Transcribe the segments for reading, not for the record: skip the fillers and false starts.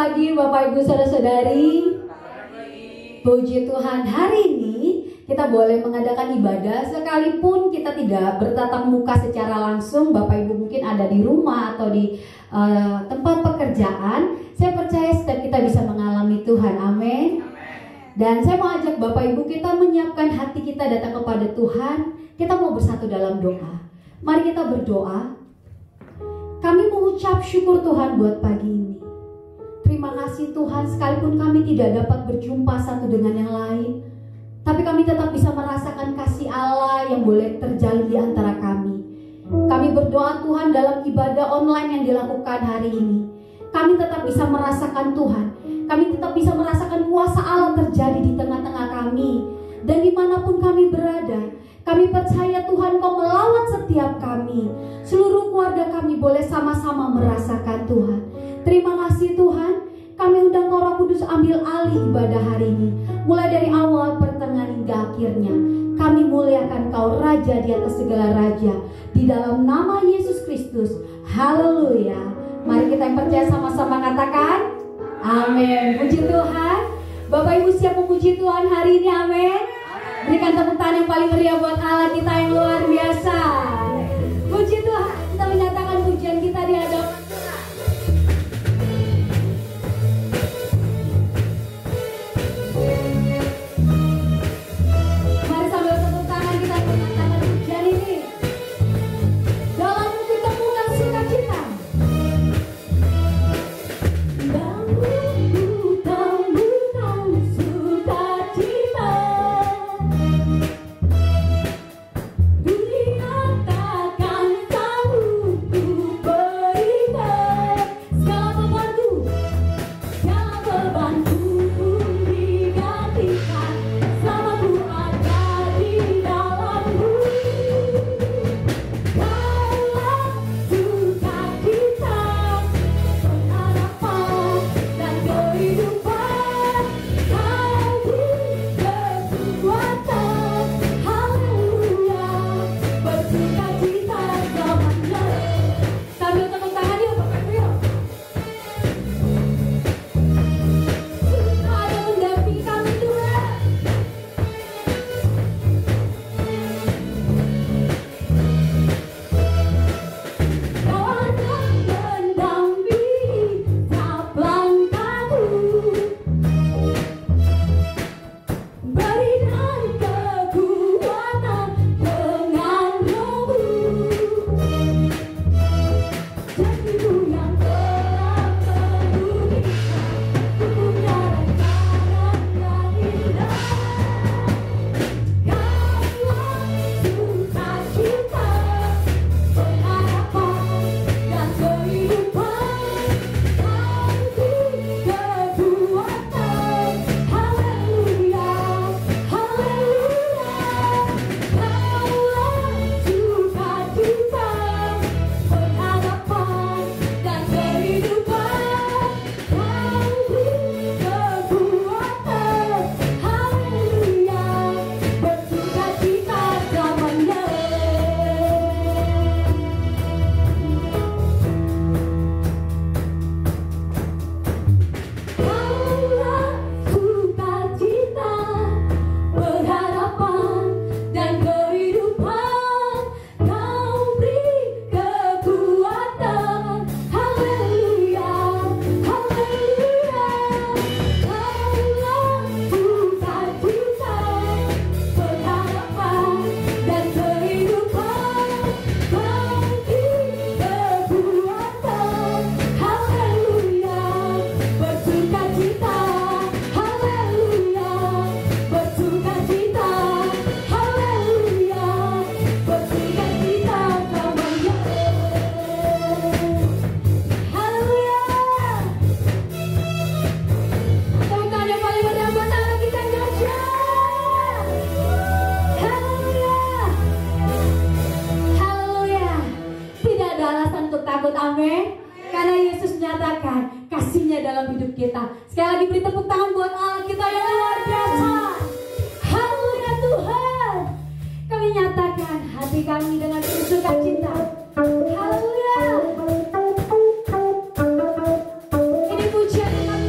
pagi Bapak Ibu Saudara-saudari. Puji Tuhan, hari ini kita boleh mengadakan ibadah sekalipun kita tidak bertatap muka secara langsung. Bapak Ibu mungkin ada di rumah atau di tempat pekerjaan. Saya percaya setiap kita bisa mengalami Tuhan, amin. Dan saya mau ajak Bapak Ibu kita menyiapkan hati kita datang kepada Tuhan. Kita mau bersatu dalam doa. Mari kita berdoa. Kami mengucap syukur Tuhan buat pagi ini. Terima kasih Tuhan, sekalipun kami tidak dapat berjumpa satu dengan yang lain, tapi kami tetap bisa merasakan kasih Allah yang boleh terjalin di antara kami. Kami berdoa Tuhan dalam ibadah online yang dilakukan hari ini. Kami tetap bisa merasakan Tuhan. Kami tetap bisa merasakan kuasa Allah terjadi di tengah-tengah kami. Dan dimanapun kami berada, kami percaya Tuhan Kau melawat setiap kami. Seluruh keluarga kami boleh sama-sama merasakan Tuhan. Terima kasih Tuhan. Kami undang Kau Roh Kudus ambil alih ibadah hari ini. Mulai dari awal, pertengahan hingga akhirnya. Kami muliakan Kau Raja di atas segala raja. Di dalam nama Yesus Kristus. Haleluya. Mari kita yang percaya sama-sama katakan amin. Puji Tuhan. Bapak Ibu siap memuji Tuhan hari ini, amin. Berikan tepuk tangan yang paling meriah buat Allah kita yang luar biasa. Puji Tuhan. Kita menyatakan pujian kita di hadapan Tuhan. Mari sambil tepuk tangan kita menyatakan pujian ini. Dalam bukti temukan sukacita. Sekali lagi beri tepuk tangan buat Allah kita yang luar biasa. Haleluya Tuhan. Kami nyatakan hati kami dengan sukacita. Haleluya. Ini pujian yang kami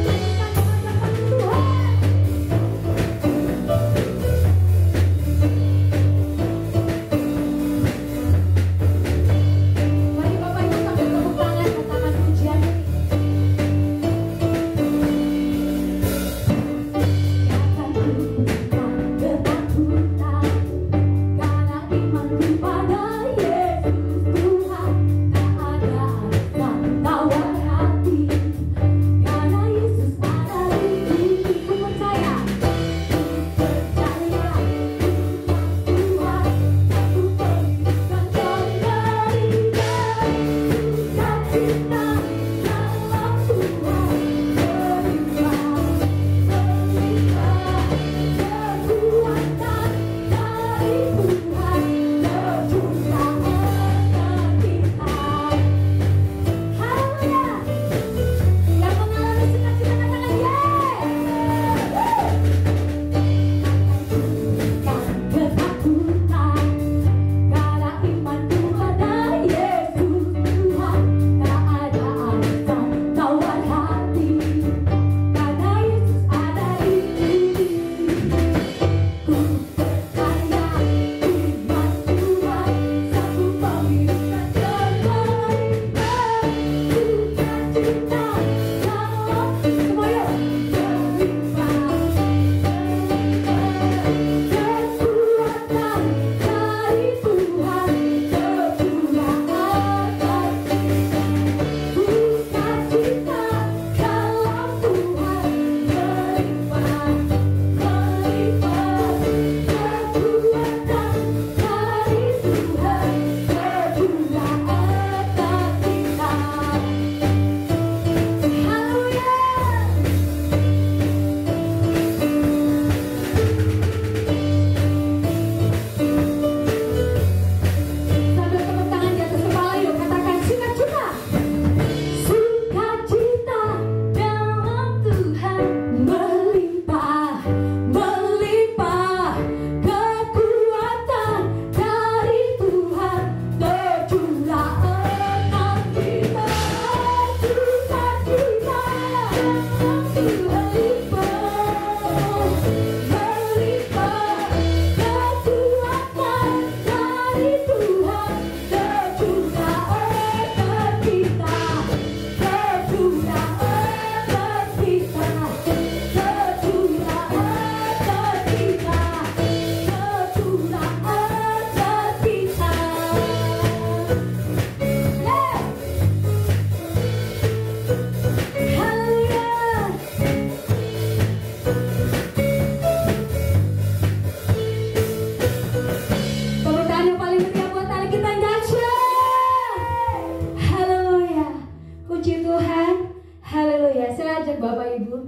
Bapak Ibu,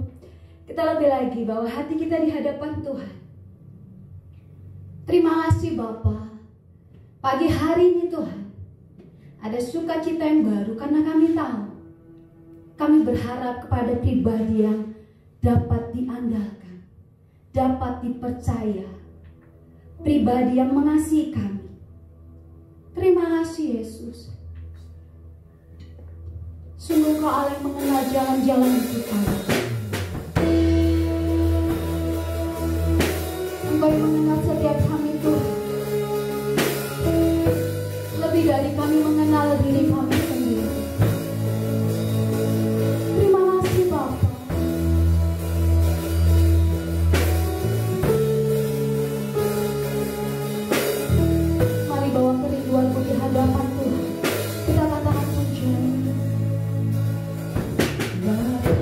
kita lebih lagi bahwa hati kita di hadapan Tuhan. Terima kasih Bapa. Pagi hari ini Tuhan, ada sukacita yang baru karena kami tahu. Kami berharap kepada pribadi yang dapat diandalkan, dapat dipercaya, pribadi yang mengasihi kami. Terima kasih Yesus. Sungguh Kau Allah yang mengenal jalan-jalan hidup kami. Engkau yang mengenal setiap kami Tuhan. Lebih dari kami mengenal diri kami sendiri. Terima kasih Bapa. Mari bawa kerinduanmu di hadapan Tuhan. Kita katakan pujian. Bapa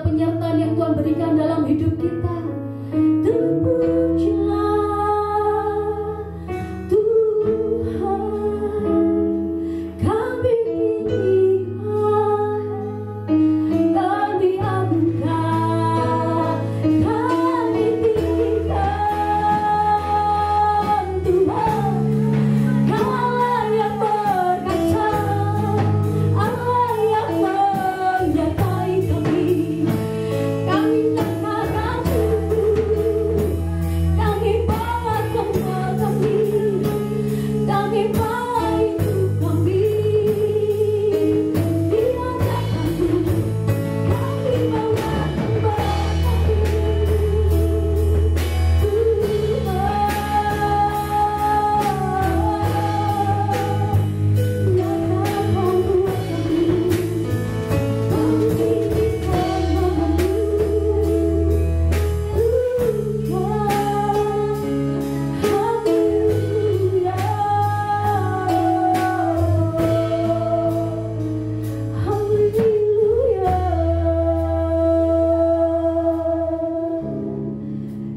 berkat penyertaan yang Tuhan berikan dalam hidup kita. Terpujilah Tuhan, kami tinggikan, kami agungkan, kami tinggikan Tuhan. Kau Allah yang berkata, Allah yang menyertai kami. Kami nyatakan kami bawa semua kami bawa hidup kami. Diadakan kami bawa semua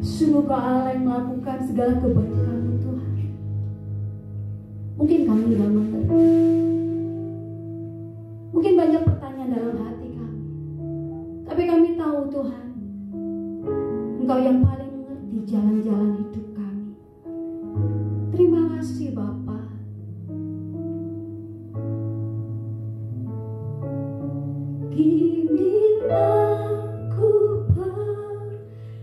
Sungguh Kau Allah yang melakukan segala kebaikan Tuhan. Mungkin kami tidak mengerti. Mungkin banyak pertanyaan dalam hati kami. Tapi kami tahu Tuhan, Engkau yang paling mengerti jalan-jalan hidup kami. Terima kasih Bapa. Kini aku percaya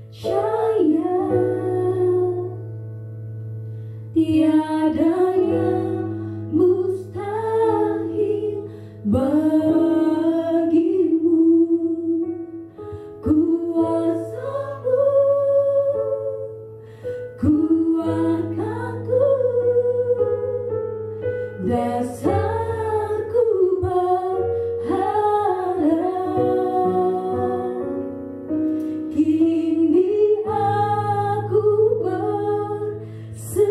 tiada yang mustahil bagimu. Kuasa-Mu kuatkanku, dasarku berharap. Kini aku berserah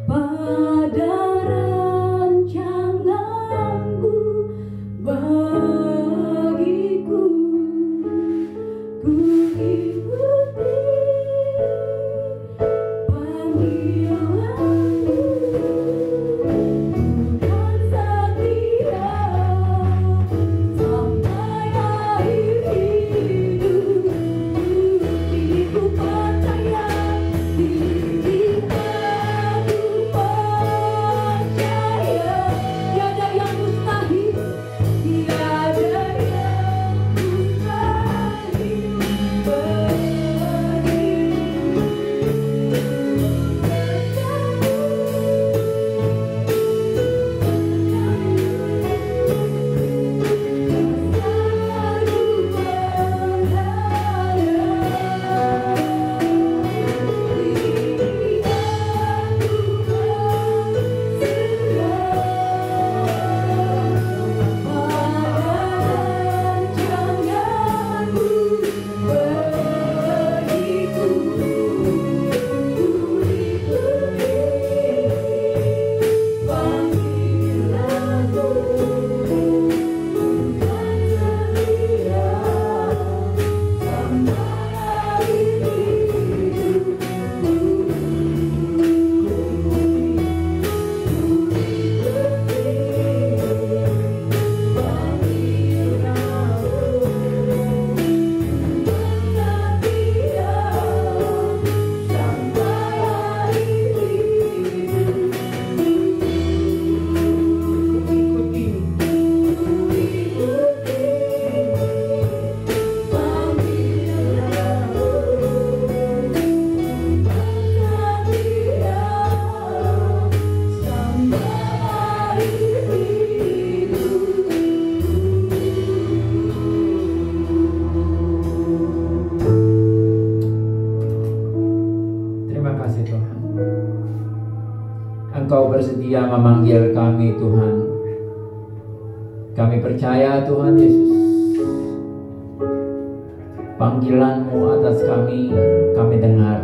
pada rancangan-Mu bagiku. Ku ikuti panggilan-Mu, bukan setia sampai akhir hidup. Kini ku percaya, kini aku percaya, tiada yang mustahil, tiada yang mustahil bagimu. Terima kasih Tuhan. Engkau bersedia memanggil kami Tuhan. Kami percaya Tuhan Yesus, panggilan-Mu atas kami dengar.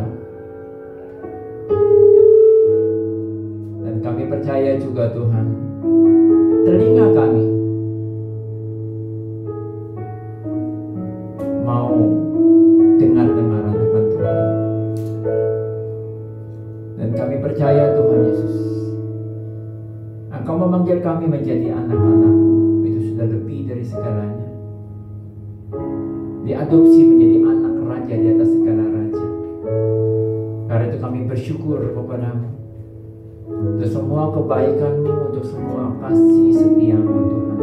Dan kami percaya juga Tuhan, telinga kami memanggil kami menjadi anak-anak-Mu itu sudah lebih dari segalanya. Diadopsi menjadi anak raja di atas segala raja. Karena itu kami bersyukur kepada-Mu untuk semua kebaikan-Mu, untuk semua kasih setia-Mu Tuhan.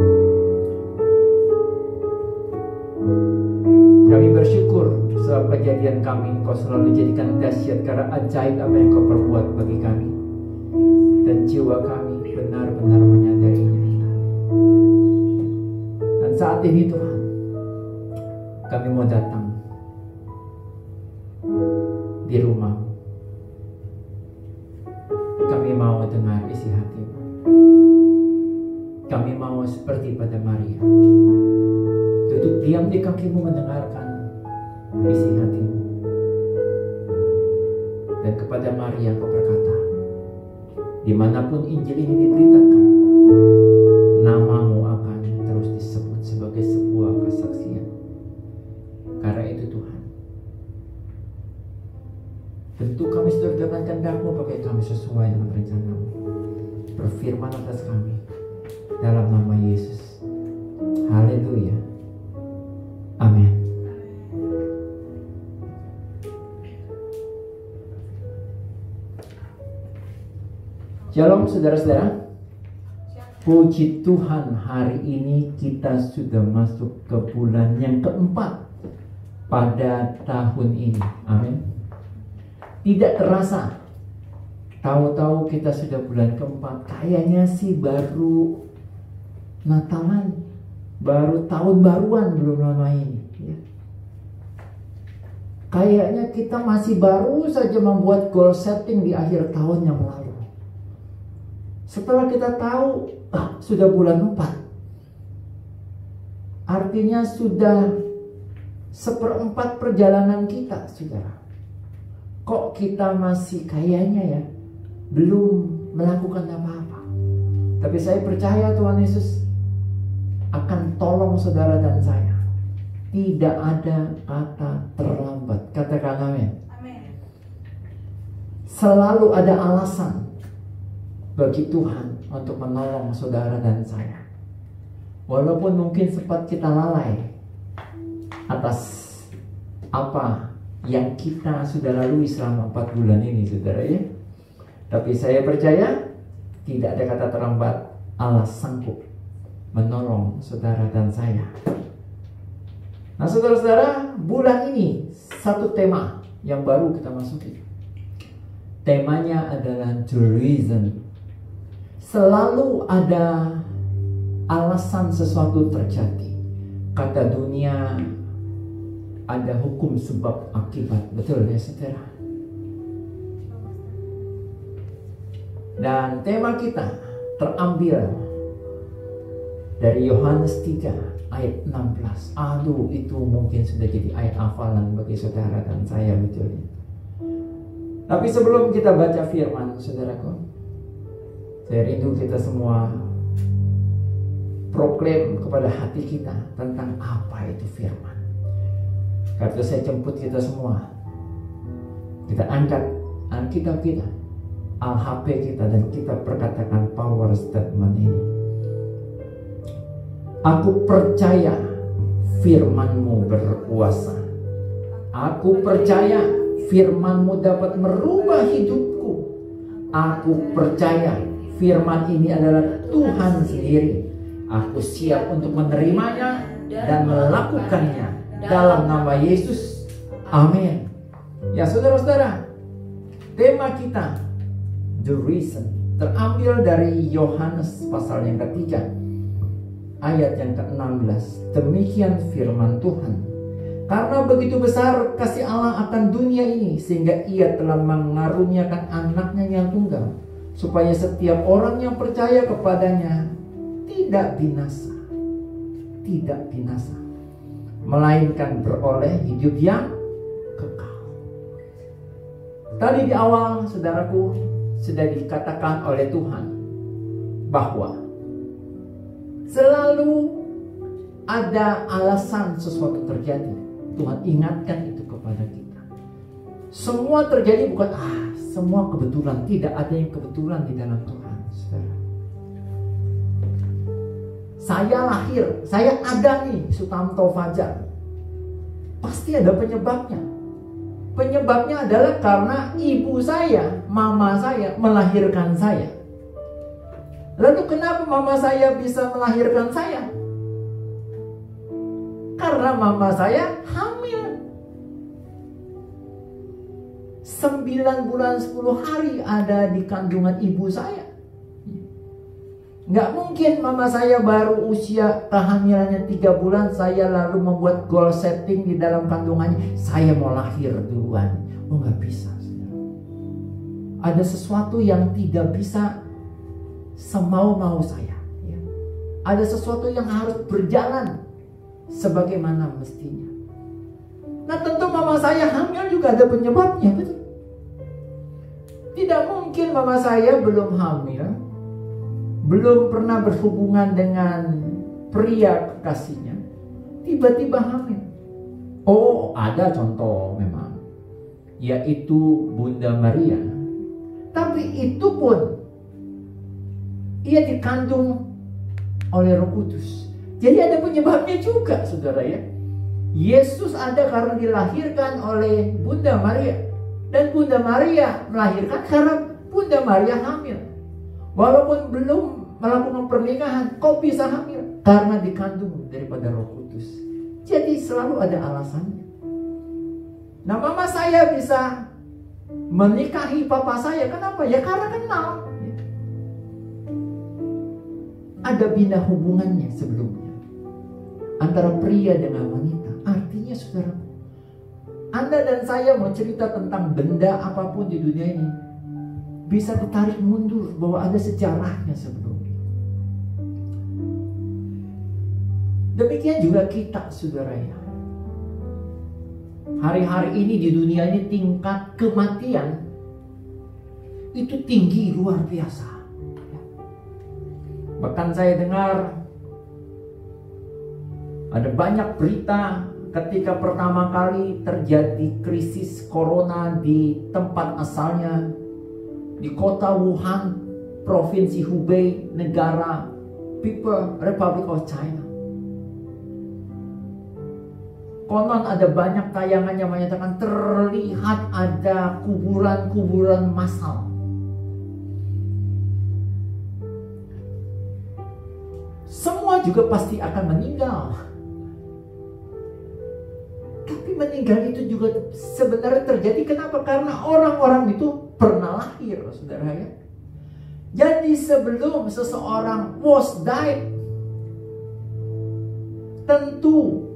Kami bersyukur sebab kejadian kami Engkau selalu jadikan dahsyat karena ajaib apa yang Kau perbuat bagi kami. Dan jiwa kami benar-benar menyadarinya. Dan saat ini Tuhan, kami mau datang di rumah-Mu. Kami mau dengar isi hati-Mu. Kami mau seperti pada Maria, duduk diam di kaki-Mu mendengarkan isi hati-Mu. Dan kepada Maria Kau berkata, dimanapun Injil ini diberitakan, nama-Mu akan terus disebut sebagai sebuah kesaksian. Karena itu Tuhan, tentu kami sudah dengan kehendak-Mu, pakai kami sesuai dengan rencana-Mu. Berfirman atas kami dalam nama Yesus. Haleluya. Amin. Shalom saudara-saudara. Puji Tuhan, hari ini kita sudah masuk ke bulan yang keempat pada tahun ini. Amin. Tidak terasa, tahu-tahu kita sudah bulan keempat. Kayaknya sih baru Natalan, baru tahun baruan, belum lama ini ya. Kayaknya kita masih baru saja membuat goal setting di akhir tahun yang lalu. Setelah kita tahu sudah bulan 4, artinya sudah 1/4 perjalanan kita, saudara. Kok kita masih kayaknya ya belum melakukan apa-apa. Tapi saya percaya Tuhan Yesus akan tolong saudara dan saya. Tidak ada kata terlambat. Katakan amin. Selalu ada alasan bagi Tuhan untuk menolong saudara dan saya. Walaupun mungkin sempat kita lalai atas apa yang kita sudah lalui selama 4 bulan ini, saudara ya. Tapi saya percaya tidak ada kata terlambat. Allah sanggup menolong saudara dan saya. Nah saudara-saudara, bulan ini satu tema yang baru kita masuki. Temanya adalah the reason. Selalu ada alasan sesuatu terjadi. Kata dunia, ada hukum sebab akibat. Betul ya saudara? Dan tema kita terambil dari Yohanes 3 ayat 16. Aduh, itu mungkin sudah jadi ayat hafalan bagi saudara dan saya, betul ya. Tapi sebelum kita baca firman, saudaraku, saya rindu kita semua proklaim kepada hati kita tentang apa itu firman. Karena saya jemput kita semua, kita angkat Alkitab kita, Al-HP kita, dan kita perkatakan power statement ini. Aku percaya firman-Mu berkuasa. Aku percaya firman-Mu dapat merubah hidupku. Aku percaya firman ini adalah Tuhan sendiri. Aku siap untuk menerimanya dan melakukannya dalam nama Yesus. Amin. Ya saudara-saudara, tema kita the reason terambil dari Yohanes pasal yang ketiga ayat yang ke-16. Demikian firman Tuhan. Karena begitu besar kasih Allah akan dunia ini, sehingga Ia telah mengaruniakan anaknya yang tunggal, supaya setiap orang yang percaya kepadanya tidak binasa, melainkan beroleh hidup yang kekal. Tadi di awal, saudaraku, sudah dikatakan oleh Tuhan bahwa selalu ada alasan sesuatu terjadi. Tuhan ingatkan itu kepada kita. Semua terjadi bukan semua kebetulan. Tidak ada yang kebetulan di dalam Tuhan, saudara. saya lahir, saya ada nih Sutanto Fajar, pasti ada penyebabnya. Penyebabnya adalah karena ibu saya, mama saya melahirkan saya. Lalu kenapa mama saya bisa melahirkan saya? Karena mama saya hamil. 9 bulan 10 hari ada di kandungan ibu saya. Nggak mungkin mama saya baru usia kehamilannya 3 bulan, saya lalu membuat goal setting di dalam kandungannya, saya mau lahir duluan. Oh, nggak bisa. Ada sesuatu yang tidak bisa semau-mau saya. Ada sesuatu yang harus berjalan sebagaimana mestinya. Nah, tentu mama saya hamil juga ada penyebabnya, betul? Tidak mungkin mama saya belum hamil, belum pernah berhubungan dengan pria kekasihnya, tiba-tiba hamil. Oh, ada contoh memang, yaitu Bunda Maria. Tapi itu pun ia dikandung oleh Roh Kudus. Jadi ada penyebabnya juga, saudara ya. Yesus ada karena dilahirkan oleh Bunda Maria. Dan Bunda Maria melahirkan karena Bunda Maria hamil. Walaupun belum melakukan pernikahan, kok bisa hamil? Karena dikandung daripada Roh Kudus. Jadi selalu ada alasannya. Nah, mama saya bisa menikahi papa saya. Kenapa? Ya karena kenal. Ada bina hubungannya sebelumnya antara pria dengan wanita. Artinya, saudara, Anda dan saya mau cerita tentang benda apapun di dunia ini, bisa ditarik mundur bahwa ada sejarahnya sebelumnya. Demikian juga kita, saudara ya. Hari-hari ini di dunia ini tingkat kematian itu tinggi luar biasa. Bahkan saya dengar ada banyak berita ketika pertama kali terjadi krisis corona di tempat asalnya, di kota Wuhan, provinsi Hubei, negara People Republic of China. Konon ada banyak tayangan yang menyatakan terlihat ada kuburan-kuburan massal. Semua juga pasti akan meninggal. Tapi meninggal itu juga sebenarnya terjadi. Kenapa? Karena orang-orang itu pernah lahir, saudara ya. Jadi sebelum seseorang was died, tentu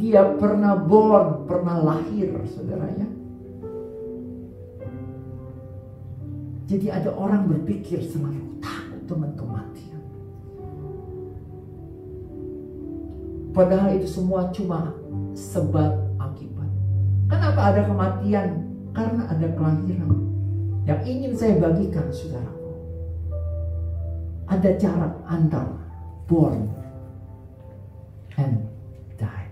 dia pernah born, pernah lahir, saudara ya. Jadi ada orang berpikir selalu takut dengan kematian. Padahal itu semua cuma sebab akibat. Kenapa ada kematian? Karena ada kelahiran. Yang ingin saya bagikan, saudaraku, ada jarak antara born and die.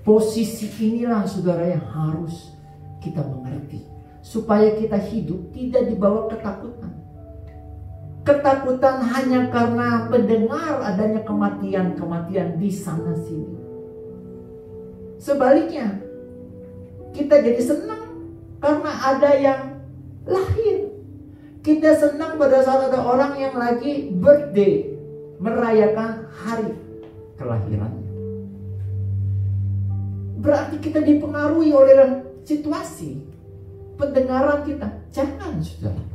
Posisi inilah, saudara, yang harus kita mengerti, supaya kita hidup tidak dibawa ketakutan. Ketakutan hanya karena mendengar adanya kematian-kematian di sana sini. Sebaliknya, kita jadi senang karena ada yang lahir. Kita senang pada saat ada orang yang lagi birthday, merayakan hari kelahirannya. Berarti kita dipengaruhi oleh situasi pendengaran kita. Jangan, saudara.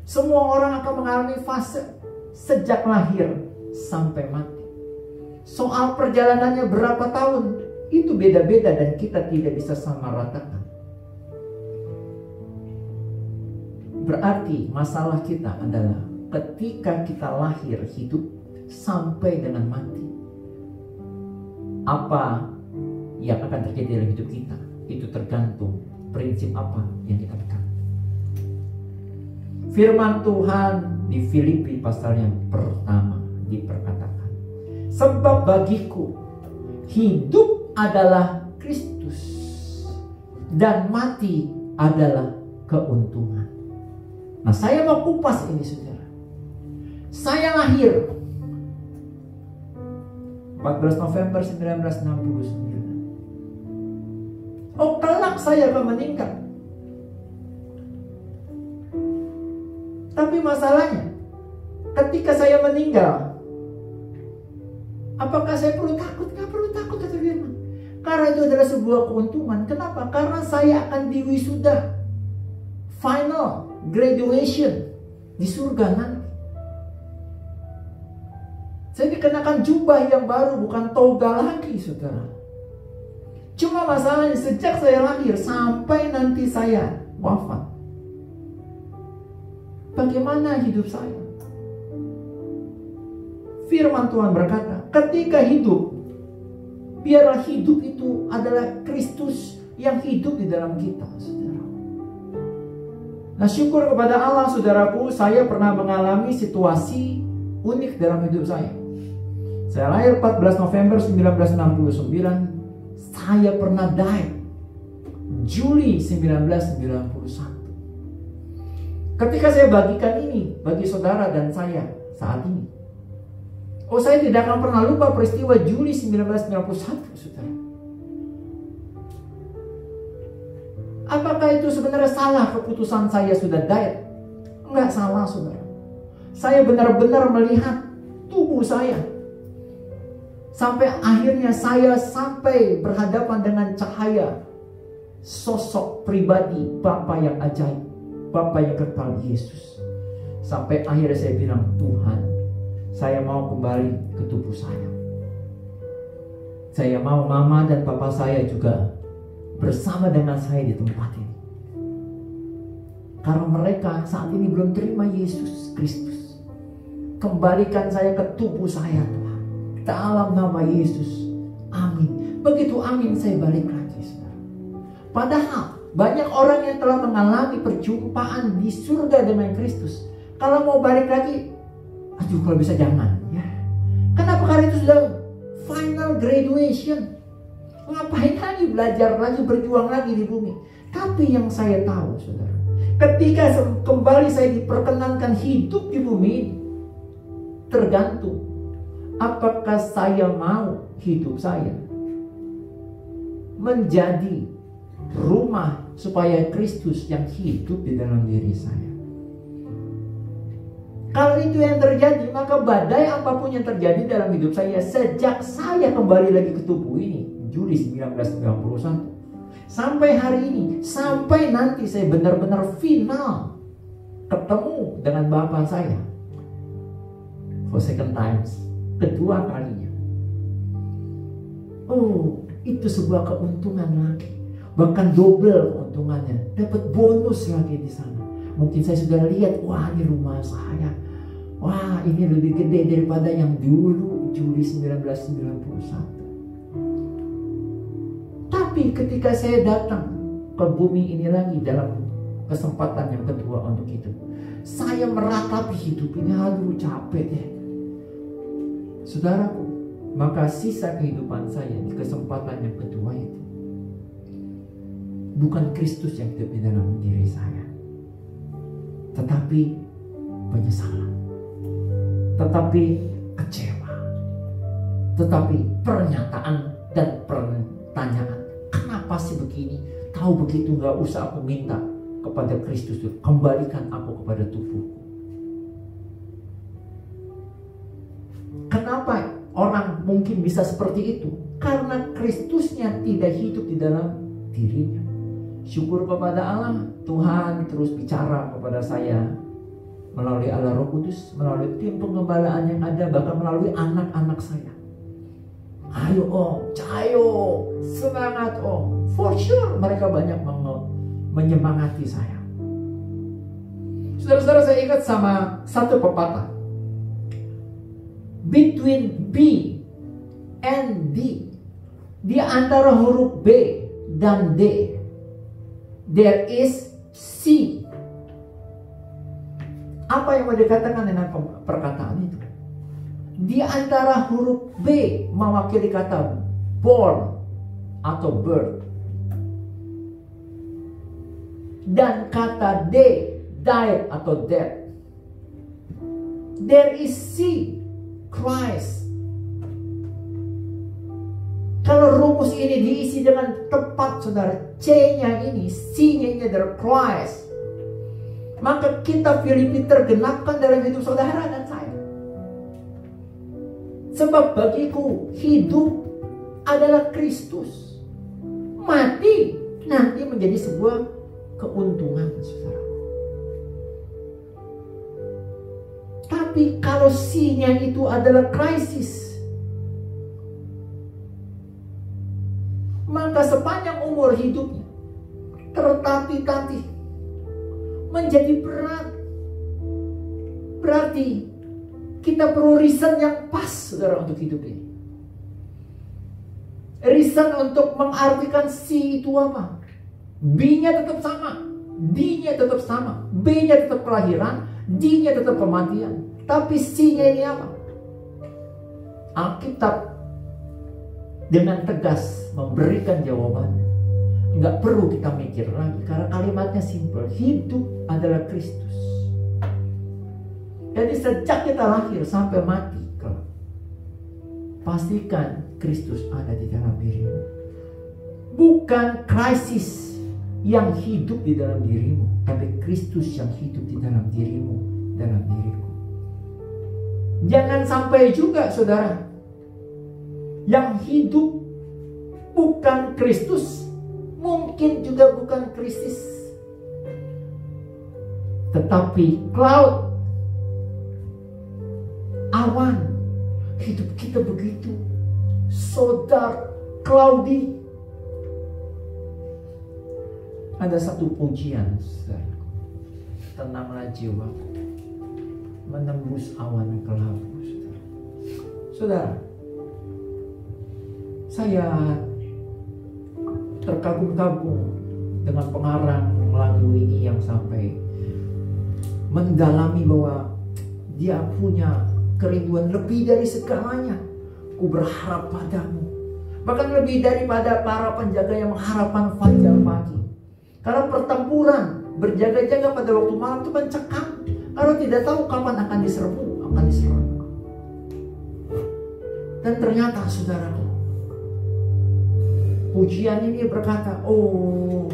Semua orang akan mengalami fase sejak lahir sampai mati. Soal perjalanannya berapa tahun, itu beda-beda dan kita tidak bisa samaratakan. Berarti masalah kita adalah ketika kita lahir, hidup, sampai dengan mati, apa yang akan terjadi dalam hidup kita, itu tergantung prinsip apa yang kita pegang. Firman Tuhan di Filipi pasal yang pertama diperkatakan, sebab bagiku hidup adalah Kristus dan mati adalah keuntungan. Nah, saya mau kupas ini, saudara. Saya lahir, 14 November 1969. Oh, kelak saya akan meninggal. Tapi masalahnya, ketika saya meninggal, apakah saya perlu takut? Gak perlu takut, kata firman. Karena itu adalah sebuah keuntungan. Kenapa? Karena saya akan diwisuda. Final graduation di surga nanti. Saya dikenakan jubah yang baru, bukan toga lagi, saudara. Cuma masalahnya sejak saya lahir sampai nanti saya wafat, bagaimana hidup saya? Firman Tuhan berkata, ketika hidup, biarlah hidup itu adalah Kristus yang hidup di dalam kita, saudara. Nah, syukur kepada Allah, saudaraku, saya pernah mengalami situasi unik dalam hidup saya. Saya lahir 14 November 1969. Saya pernah died Juli 1991. Ketika saya bagikan ini bagi saudara dan saya saat ini, oh, saya tidak akan pernah lupa peristiwa Juli 1991, saudara. Apakah itu sebenarnya salah keputusan saya sudah diet? Enggak salah, saudara. Saya benar-benar melihat tubuh saya. Sampai akhirnya saya sampai berhadapan dengan cahaya sosok pribadi Bapa yang ajaib, Bapa yang kekal, Yesus. Sampai akhirnya saya bilang, Tuhan, saya mau kembali ke tubuh saya. Saya mau mama dan papa saya juga bersama dengan saya di tempat ini. Karena mereka saat ini belum terima Yesus Kristus. Kembalikan saya ke tubuh saya, Tuhan. Dalam nama Yesus. Amin. Begitu amin, saya balik lagi, saudara. Padahal banyak orang yang telah mengalami perjumpaan di surga dengan Kristus. Kalau mau balik lagi, aduh, kalau bisa jangan, ya. Kenapa? Karena itu sudah final graduation. Ngapain lagi belajar lagi, berjuang lagi di bumi? Tapi yang saya tahu, saudara, ketika kembali saya diperkenankan hidup di bumi ini, tergantung apakah saya mau hidup saya menjadi rumah supaya Kristus yang hidup di dalam diri saya. Kalau itu yang terjadi, maka badai apapun yang terjadi dalam hidup saya sejak saya kembali lagi ke tubuh ini, Juli 1991, sampai hari ini, sampai nanti saya benar-benar final ketemu dengan Bapa saya for second times, kedua kalinya. Oh, itu sebuah keuntungan lagi, bahkan double keuntungannya, dapat bonus lagi di sana. Mungkin saya sudah lihat, wah, ini rumah saya, wah, ini lebih gede daripada yang dulu Juli 1991. Tapi ketika saya datang ke bumi ini lagi dalam kesempatan yang kedua untuk itu, saya meratapi hidup ini, aduh, capek deh, saudaraku. Maka sisa kehidupan saya di kesempatan yang kedua itu, bukan Kristus yang hidup di dalam diri saya, tetapi penyesalan, tetapi kecewa, tetapi pernyataan dan pertanyaan, kenapa sih begini? Tahu begitu, gak usah aku minta kepada Kristus, kembalikan aku kepada tubuhku. Kenapa orang mungkin bisa seperti itu? Karena Kristusnya tidak hidup di dalam dirinya. Syukur kepada Allah, Tuhan terus bicara kepada saya melalui Allah Roh Kudus, melalui tim pengembalaan yang ada, bahkan melalui anak-anak saya. Ayo Om, cayo, semangat Om. For sure mereka banyak menyemangati saya. Saudara-saudara, saya ingat sama satu pepatah. Between B and D, di antara huruf B dan D, there is C. Apa yang mau dikatakan dengan perkataan itu? Di antara huruf B mewakili kata born atau birth, dan kata D, died atau death, there is C, Christ. rumus ini diisi dengan tepat, saudara, C-nya ini, C-nya ini adalah Christ, maka kita Filipi tergenapkan dalam hidup saudara dan saya. Sebab bagiku hidup adalah Kristus, mati nanti menjadi sebuah keuntungan, saudara. Tapi kalau C-nya itu adalah krisis, maka sepanjang umur hidupnya tertatih-tatih menjadi berat. Berarti kita perlu reason yang pas, saudara, untuk hidup ini. Reason untuk mengartikan C itu apa? B-nya tetap sama, D-nya tetap sama, B-nya tetap kelahiran, D-nya tetap kematian. Tapi C-nya ini apa? Alkitab dengan tegas memberikan jawabannya. Nggak perlu kita mikir lagi, karena kalimatnya simple. Hidup adalah Kristus. Jadi sejak kita lahir sampai mati kelak, pastikan Kristus ada di dalam dirimu. Bukan krisis yang hidup di dalam dirimu, tapi Kristus yang hidup di dalam dirimu, dalam diriku. Jangan sampai juga, saudara, yang hidup bukan Kristus, mungkin juga bukan krisis, tetapi cloud, awan. Hidup kita begitu so dark, cloudy. Ada satu pujian, saudara, tenanglah jiwaku menembus awan kelabu. Saudara, saya terkagum-kagum dengan pengarang lagu ini yang sampai mendalami bahwa dia punya kerinduan lebih dari segalanya. Ku berharap padamu, bahkan lebih daripada para penjaga yang mengharapkan fajar pagi. Karena pertempuran berjaga-jaga pada waktu malam itu mencekam, karena tidak tahu kapan akan diserbu, akan diserang. Dan ternyata, saudaraku, pujian ini berkata, oh,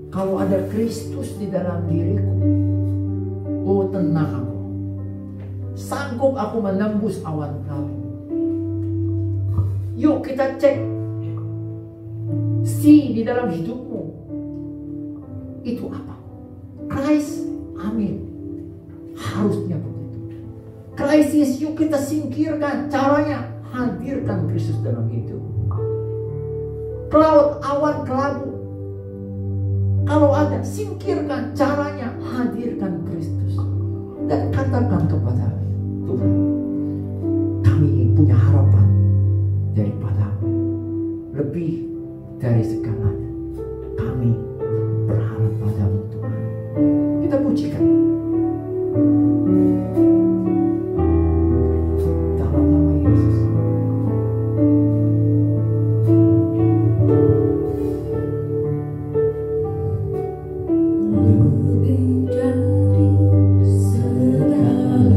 kalau ada Kristus di dalam diriku, oh tenang aku, sanggup aku menembus awan kelabu. Yuk kita cek C di dalam hidupmu itu apa? Christ, amin. Harusnya begitu. Krisis yuk kita singkirkan. Caranya hadirkan Kristus dalam hidup. Cloud, awan kelabu, kalau ada, singkirkan. Caranya hadirkan Kristus dan katakan kepada Tuhan, kami punya harapan daripadamu lebih dari segalanya. Kami berharap padamu, Tuhan. Kita pujikan dalam nama Yesus. Lebih dari segala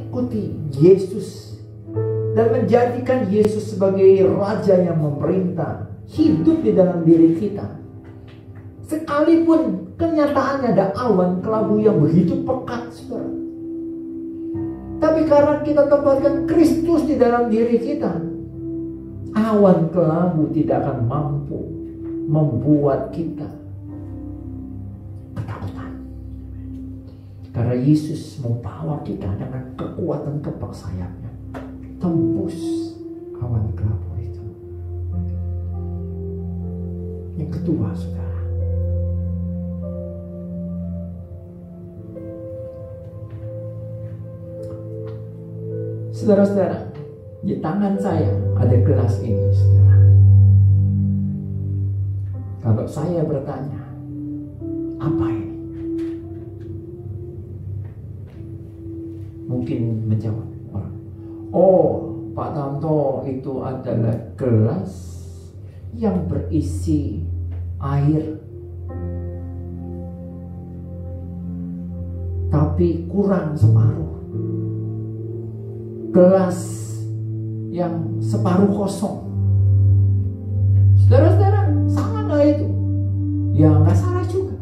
mengikuti Yesus dan menjadikan Yesus sebagai Raja yang memerintah hidup di dalam diri kita. Sekalipun kenyataannya ada awan kelabu yang begitu pekat, saudara. Tapi karena kita tempatkan Kristus di dalam diri kita, awan kelabu tidak akan mampu membuat kita ketakutan. Karena Yesus membawa kita dengan kekuatan kepak sayapnya tembus awan kelabu itu. Yang kedua, saudara, saudara-saudara, di tangan saya ada gelas ini, saudara. Kalau saya bertanya, apa ini? Mungkin menjawab orang, oh, Pak Tanto, itu adalah gelas yang berisi air, tapi kurang separuh. Gelas yang separuh kosong. Saudara-saudara, salah nggak itu? Ya nggak salah juga.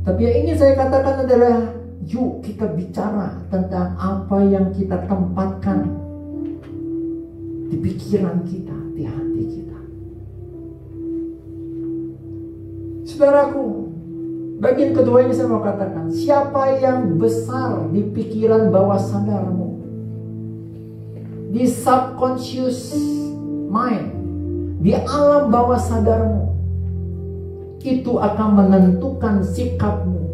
Tapi yang ingin saya katakan adalah, yuk kita bicara tentang apa yang kita tempatkan di pikiran kita, di hati kita. Saudaraku, bagian kedua ini saya mau katakan, siapa yang besar di pikiran bawah sadarmu, di subconscious mind, di alam bawah sadarmu, itu akan menentukan sikapmu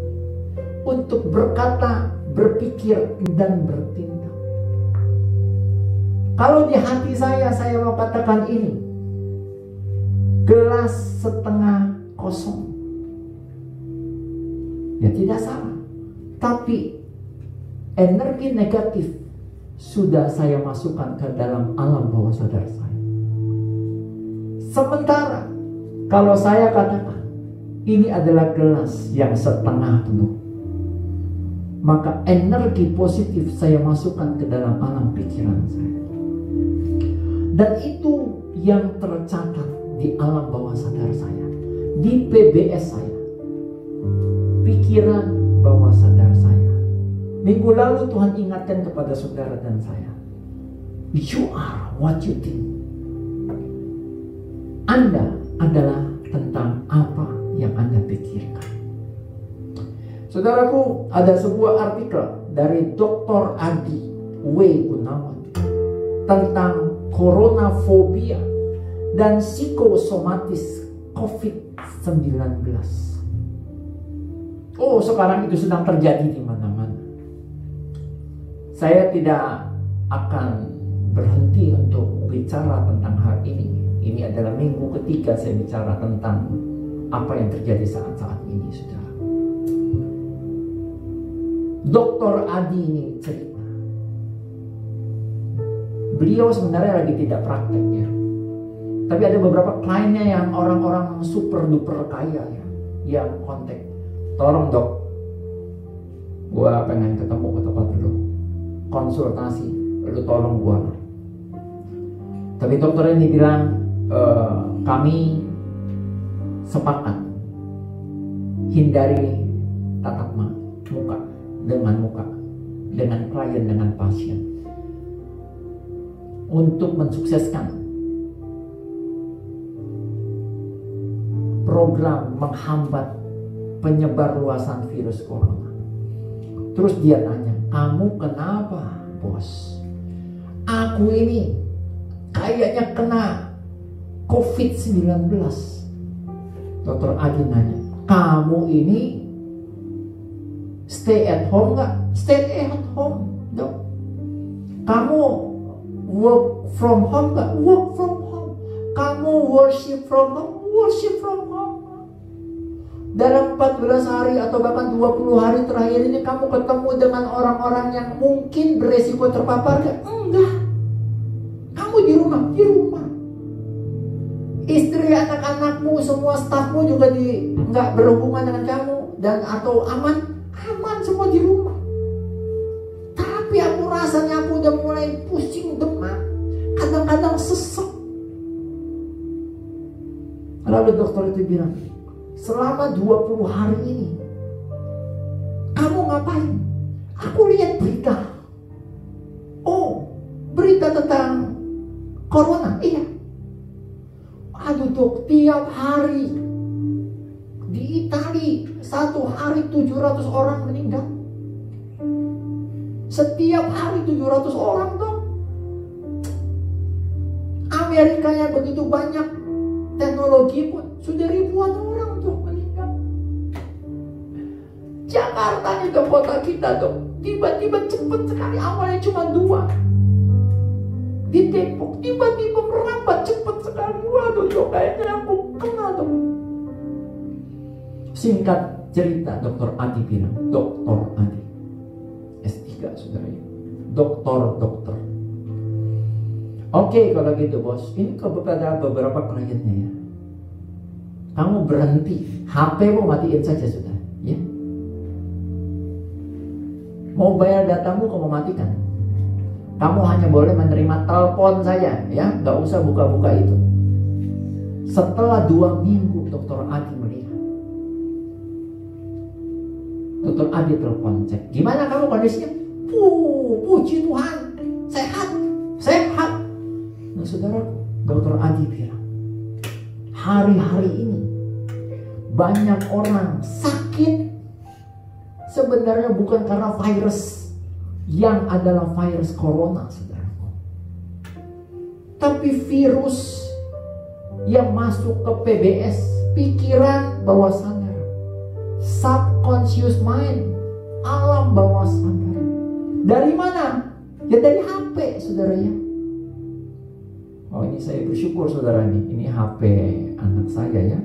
untuk berkata, berpikir, dan bertindak. Kalau di hati saya mau katakan ini, gelas setengah kosong, ya tidak salah. Tapi energi negatif sudah saya masukkan ke dalam alam bawah sadar saya. Sementara kalau saya katakan ini adalah gelas yang setengah penuh, maka energi positif saya masukkan ke dalam alam pikiran saya. Dan itu yang tercatat di alam bawah sadar saya, di PBS saya, pikiran bawah sadar saya. Minggu lalu Tuhan ingatkan kepada saudara dan saya, you are what you think. Anda adalah tentang apa yang Anda pikirkan. Saudaraku, ada sebuah artikel dari Dr. Adi W. Gunawan tentang coronafobia dan psikosomatis COVID-19. Oh, sekarang itu sedang terjadi di mana-mana. Saya tidak akan berhenti untuk bicara tentang hal ini. Ini adalah minggu ketiga saya bicara tentang apa yang terjadi saat-saat ini, saudara. Dr. Adi ini cerita, beliau sebenarnya lagi tidak prakteknya, tapi ada beberapa kliennya yang orang-orang super duper kaya ya, yang kontak, tolong dok, gua pengen ketemu ke tempat dulu, konsultasi, lu tolong gua. Tapi dokter ini bilang, kami sepakat hindari tatap muka dengan klien, dengan pasien, untuk mensukseskan program menghambat penyebar luasan virus corona. Terus dia tanya, kamu kenapa bos? Aku ini kayaknya kena COVID-19. Dr. Adi nanya, kamu ini stay at home nggak? Stay at home, dok. Kamu work from home nggak? Work from home. Kamu worship from home? Worship from home. Dalam 14 hari atau bahkan 20 hari terakhir ini kamu ketemu dengan orang-orang yang mungkin beresiko terpapar nggak? Enggak. Kamu di rumah, Istri, anak-anakmu, semua stafmu juga nggak berhubungan dengan kamu dan atau aman semua di rumah. Tapi aku Lalu dokter itu bilang, selama 20 hari ini kamu ngapain? Aku lihat berita. Oh, berita tentang corona. Iya. Aduh dok, tiap hari di Itali 1 hari 700 orang meninggal. Setiap hari 700 orang dok. Amerikanya begitu banyak, teknologi pun sudah ribuan orang dok meninggal. Jakarta itu kota kita dok, tiba-tiba cepet sekali, awalnya cuma 2. Di Depok tiba-tiba merambat cepet sekali. Waduh dok, kayaknya aku kena dok. Singkat cerita, Dr. Adi bilang, Dr. Adi S3 saudara ya, dokter. Oke, kalau gitu bos, ini kepada beberapa kliennya ya, kamu berhenti, HP mau matiin saja sudah ya. Mau bayar datamu kamu matikan. Kamu hanya boleh menerima telepon saja ya, nggak usah buka-buka itu. Setelah 2 minggu Dr. Adi melihat, Dr. Adi telepon cek, gimana kamu kondisinya? Puji Tuhan, sehat. Nah saudara, Dr. Adi bilang, hari-hari ini banyak orang sakit sebenarnya bukan karena virus yang adalah virus corona, saudaraku, tapi virus yang masuk ke PBS, pikiran bawah sadar, subconscious mind, alam bawah sadar. Dari mana? Ya dari HP, saudara ya. Oh ini saya bersyukur saudara nih, ini HP anak saya ya.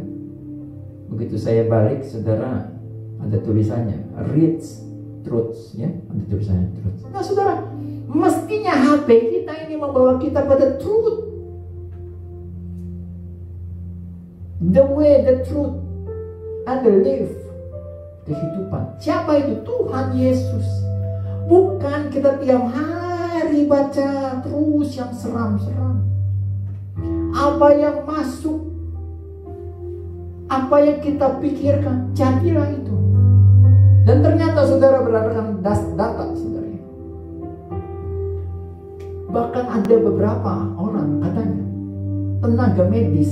Begitu saya balik, saudara, ada tulisannya Rich Truths ya, ada tulisannya Truths. Nah saudara, mestinya HP kita ini membawa kita pada truth, the way, the truth, and the life, kehidupan. Siapa itu? Tuhan Yesus. Bukan kita tiap hari baca terus yang seram-seram. Apa yang masuk, apa yang kita pikirkan, jadilah itu. Dan ternyata saudara berdasarkan data saudara, bahkan ada beberapa orang katanya tenaga medis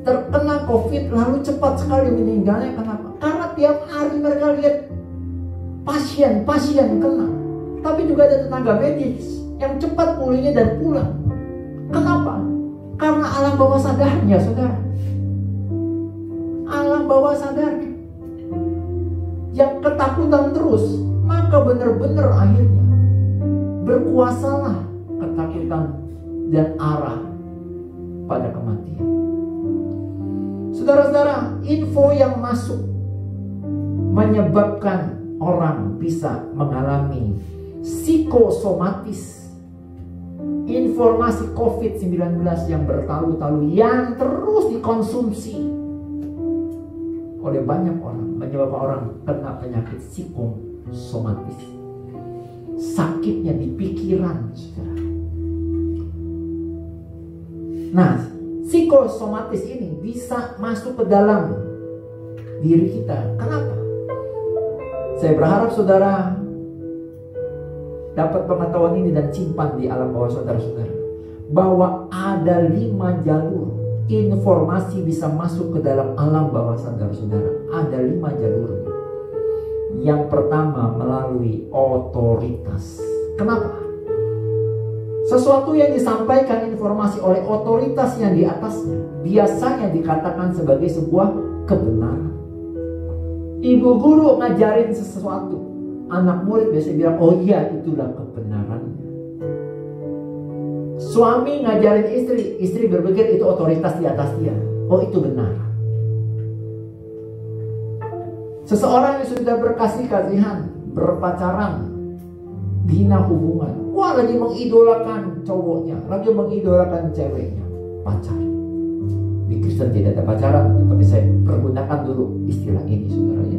terkena COVID lalu cepat sekali meninggalnya. Kenapa? Karena tiap hari mereka lihat pasien kena, tapi juga ada tenaga medis yang cepat pulihnya dan pulang. Kenapa? Karena alam bawah sadarnya saudara, alam bawah sadarnya yang ketakutan terus, maka benar-benar akhirnya berkuasalah ketakutan dan arah pada kematian. Saudara-saudara, info yang masuk menyebabkan orang bisa mengalami psikosomatis. Informasi COVID-19 yang bertalu-talu yang terus dikonsumsi oleh banyak orang menyebabkan orang kena penyakit psikosomatis. Sakitnya di pikiran, saudara. Nah, psikosomatis ini bisa masuk ke dalam diri kita. Kenapa? Saya berharap saudara dapat pengetahuan ini dan simpan di alam bawah saudara-saudara, bahwa ada 5 jalur informasi bisa masuk ke dalam alam bawah sadar saudara. Ada 5 jalur. Yang pertama melalui otoritas. Kenapa? Sesuatu yang disampaikan informasi oleh otoritas yang di atasnya biasanya dikatakan sebagai sebuah kebenaran. Ibu guru ngajarin sesuatu, anak murid biasanya bilang, oh iya itulah kebenarannya. Suami ngajarin istri berpikir itu otoritas di atas dia, oh itu benar. Seseorang yang sudah berkasih-kasihan, berpacaran, bina hubungan, wah lagi mengidolakan cowoknya, lagi mengidolakan ceweknya, pacar. Di Kristen tidak ada pacaran, tapi saya pergunakan dulu istilah ini saudara ya.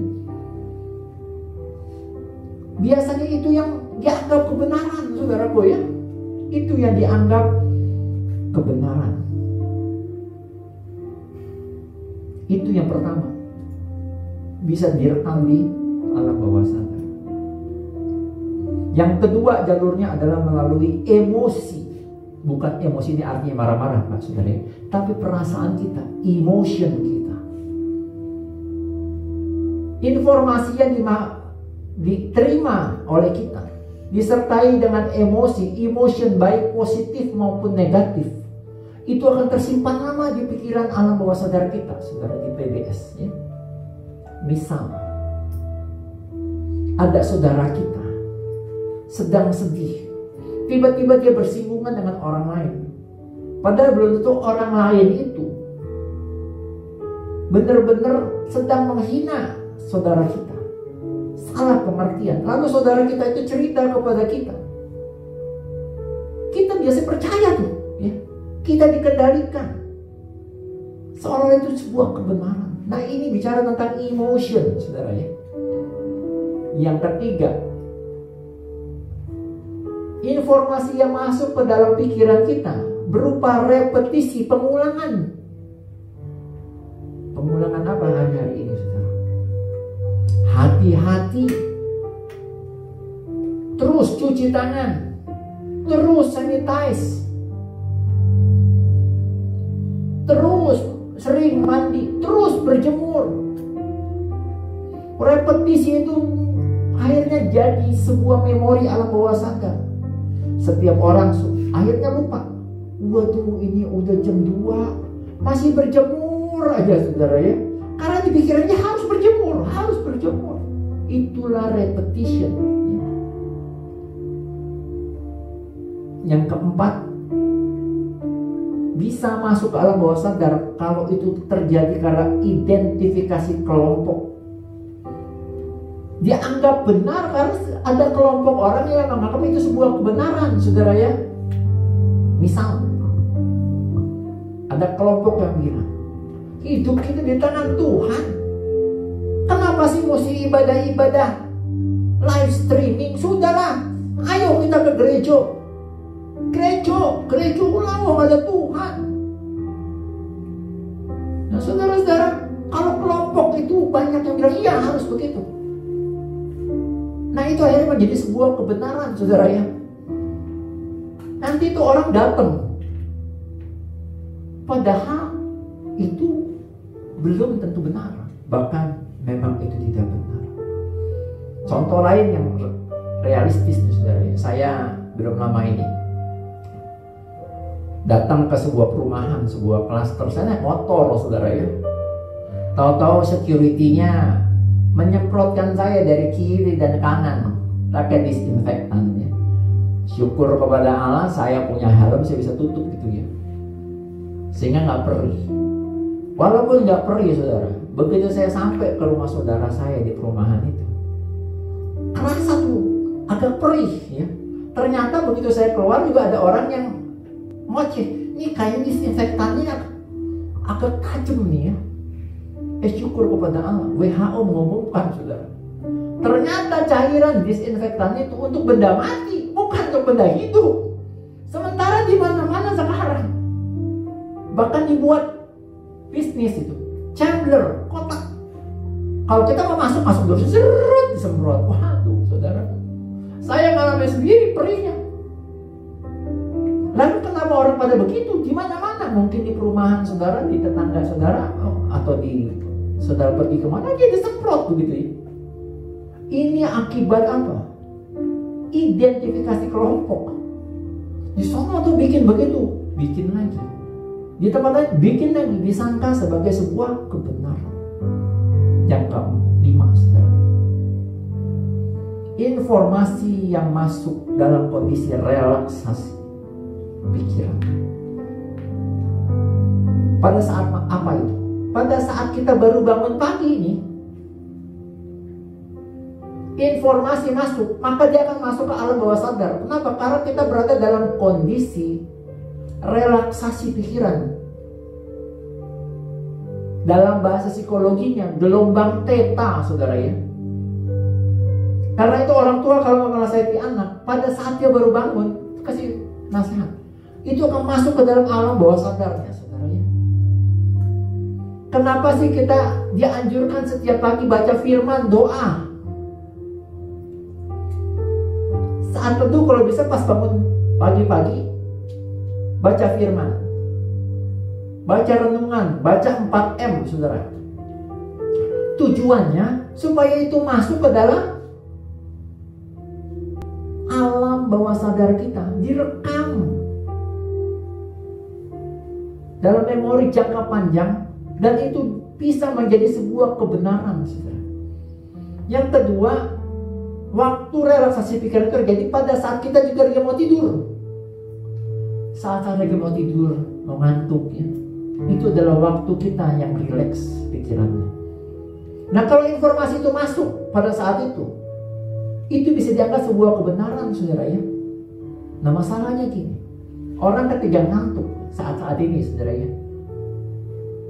Biasanya itu yang dianggap kebenaran saudaraku ya. Itu yang dianggap kebenaran. Itu yang pertama. Bisa direkam di alam bawah sadar. Yang kedua jalurnya adalah melalui emosi. Bukan emosi ini artinya marah-marah, Pak Saudara, tapi perasaan kita, emotion kita. Informasi yang diterima oleh kita disertai dengan emotion baik positif maupun negatif, itu akan tersimpan lama di pikiran alam bawah sadar kita, saudara, di PBS ya. Misal ada saudara kita sedang sedih, tiba-tiba dia bersinggungan dengan orang lain, padahal belum tentu orang lain itu benar-benar sedang menghina saudara kita. Salah pengertian. Lalu saudara kita itu cerita kepada kita. Kita biasa percaya tuh ya. Kita dikendalikan seolah itu sebuah kebenaran. Nah, ini bicara tentang emotion, saudara ya. Yang ketiga, informasi yang masuk ke dalam pikiran kita berupa repetisi, pengulangan. Pengulangan apa hari-hari ini, saudara? Hati-hati, terus cuci tangan, terus sanitize, terus sering mandi, terus berjemur. Repetisi itu akhirnya jadi sebuah memori alam bawah sadar. Setiap orang akhirnya lupa. Waduh, ini udah jam 2 masih berjemur aja, saudara ya. Karena di pikirannya harus berjemur, harus berjemur. Itulah repetition. Yang keempat, bisa masuk ke alam bawah sadar kalau itu terjadi karena identifikasi kelompok. Dia anggap benar karena ada kelompok orang yang menganggap itu sebuah kebenaran, saudara ya. Misal, ada kelompok yang bilang, hidup kita di tangan Tuhan. Kenapa sih mesti ibadah-ibadah live streaming? Sudahlah, ayo kita ke gereja. Gereja ulang, ada Tuhan. Nah, saudara-saudara, kalau kelompok itu banyak yang bilang iya harus begitu. Nah, itu akhirnya menjadi sebuah kebenaran, saudara ya. Nanti itu orang datang, padahal itu belum tentu benar, bahkan memang itu tidak benar. Contoh lain yang realistis, saudara ya. Saya belum lama ini datang ke sebuah perumahan, sebuah klaster. Saya naik motor, saudara ya. Tahu-tahu security-nya menyemprotkan saya dari kiri dan kanan pakai disinfektan ya. Syukur kepada Allah saya punya helm, saya bisa tutup gitu ya, sehingga nggak perih. Walaupun nggak perih, saudara, begitu saya sampai ke rumah saudara saya di perumahan itu, kerasa tuh agak perih ya. Ternyata begitu saya keluar juga ada orang yang ngoceh, ini kayak disinfektannya agak tajam nih ya. Syukur kepada Allah, WHO mengumumkan, saudara, ternyata cairan disinfektan itu untuk benda mati, bukan untuk benda hidup. Sementara di mana-mana sekarang bahkan dibuat bisnis itu, tumbler, kotak. Kalau kita mau masuk dulu, seret disemprot. Waduh, saudara, saya ngalamin sendiri perihnya. Lalu kenapa orang pada begitu? Di mana-mana, mungkin di perumahan saudara, di tetangga saudara, atau di saudara pergi kemana dia disemprot begitu ya. Ini akibat apa? Identifikasi kelompok. Di sana tuh bikin begitu, bikin lagi. Di tempat lain bikin lagi, disangka sebagai sebuah kebenaran. Yang kelima, saudara, informasi yang masuk dalam kondisi relaksasi pikiran. Pada saat apa itu? Pada saat kita baru bangun pagi ini, informasi masuk, maka dia akan masuk ke alam bawah sadar. Kenapa? Karena kita berada dalam kondisi relaksasi pikiran. Dalam bahasa psikologinya, gelombang theta, saudara ya. Karena itu orang tua kalau menasihati anak, pada saat dia baru bangun, kasih nasihat, itu akan masuk ke dalam alam bawah sadarnya, saudara ya. Kenapa sih kita dianjurkan setiap pagi baca firman, doa? Saat teduh kalau bisa pas bangun pagi-pagi, baca firman, baca renungan, baca 4M, saudara. Tujuannya supaya itu masuk ke dalam alam bawah sadar kita, direkam dalam memori jangka panjang, dan itu bisa menjadi sebuah kebenaran, saudara. Yang kedua, waktu relaksasi pikiran itu terjadi pada saat kita juga lagi mau tidur. Saat lagi mau tidur, mau ngantuk ya, itu adalah waktu kita yang rileks pikirannya. Nah, kalau informasi itu masuk pada saat itu bisa dianggap sebuah kebenaran, saudara ya. Nah, masalahnya gini, orang ketika ngantuk saat-saat ini, saudara ya,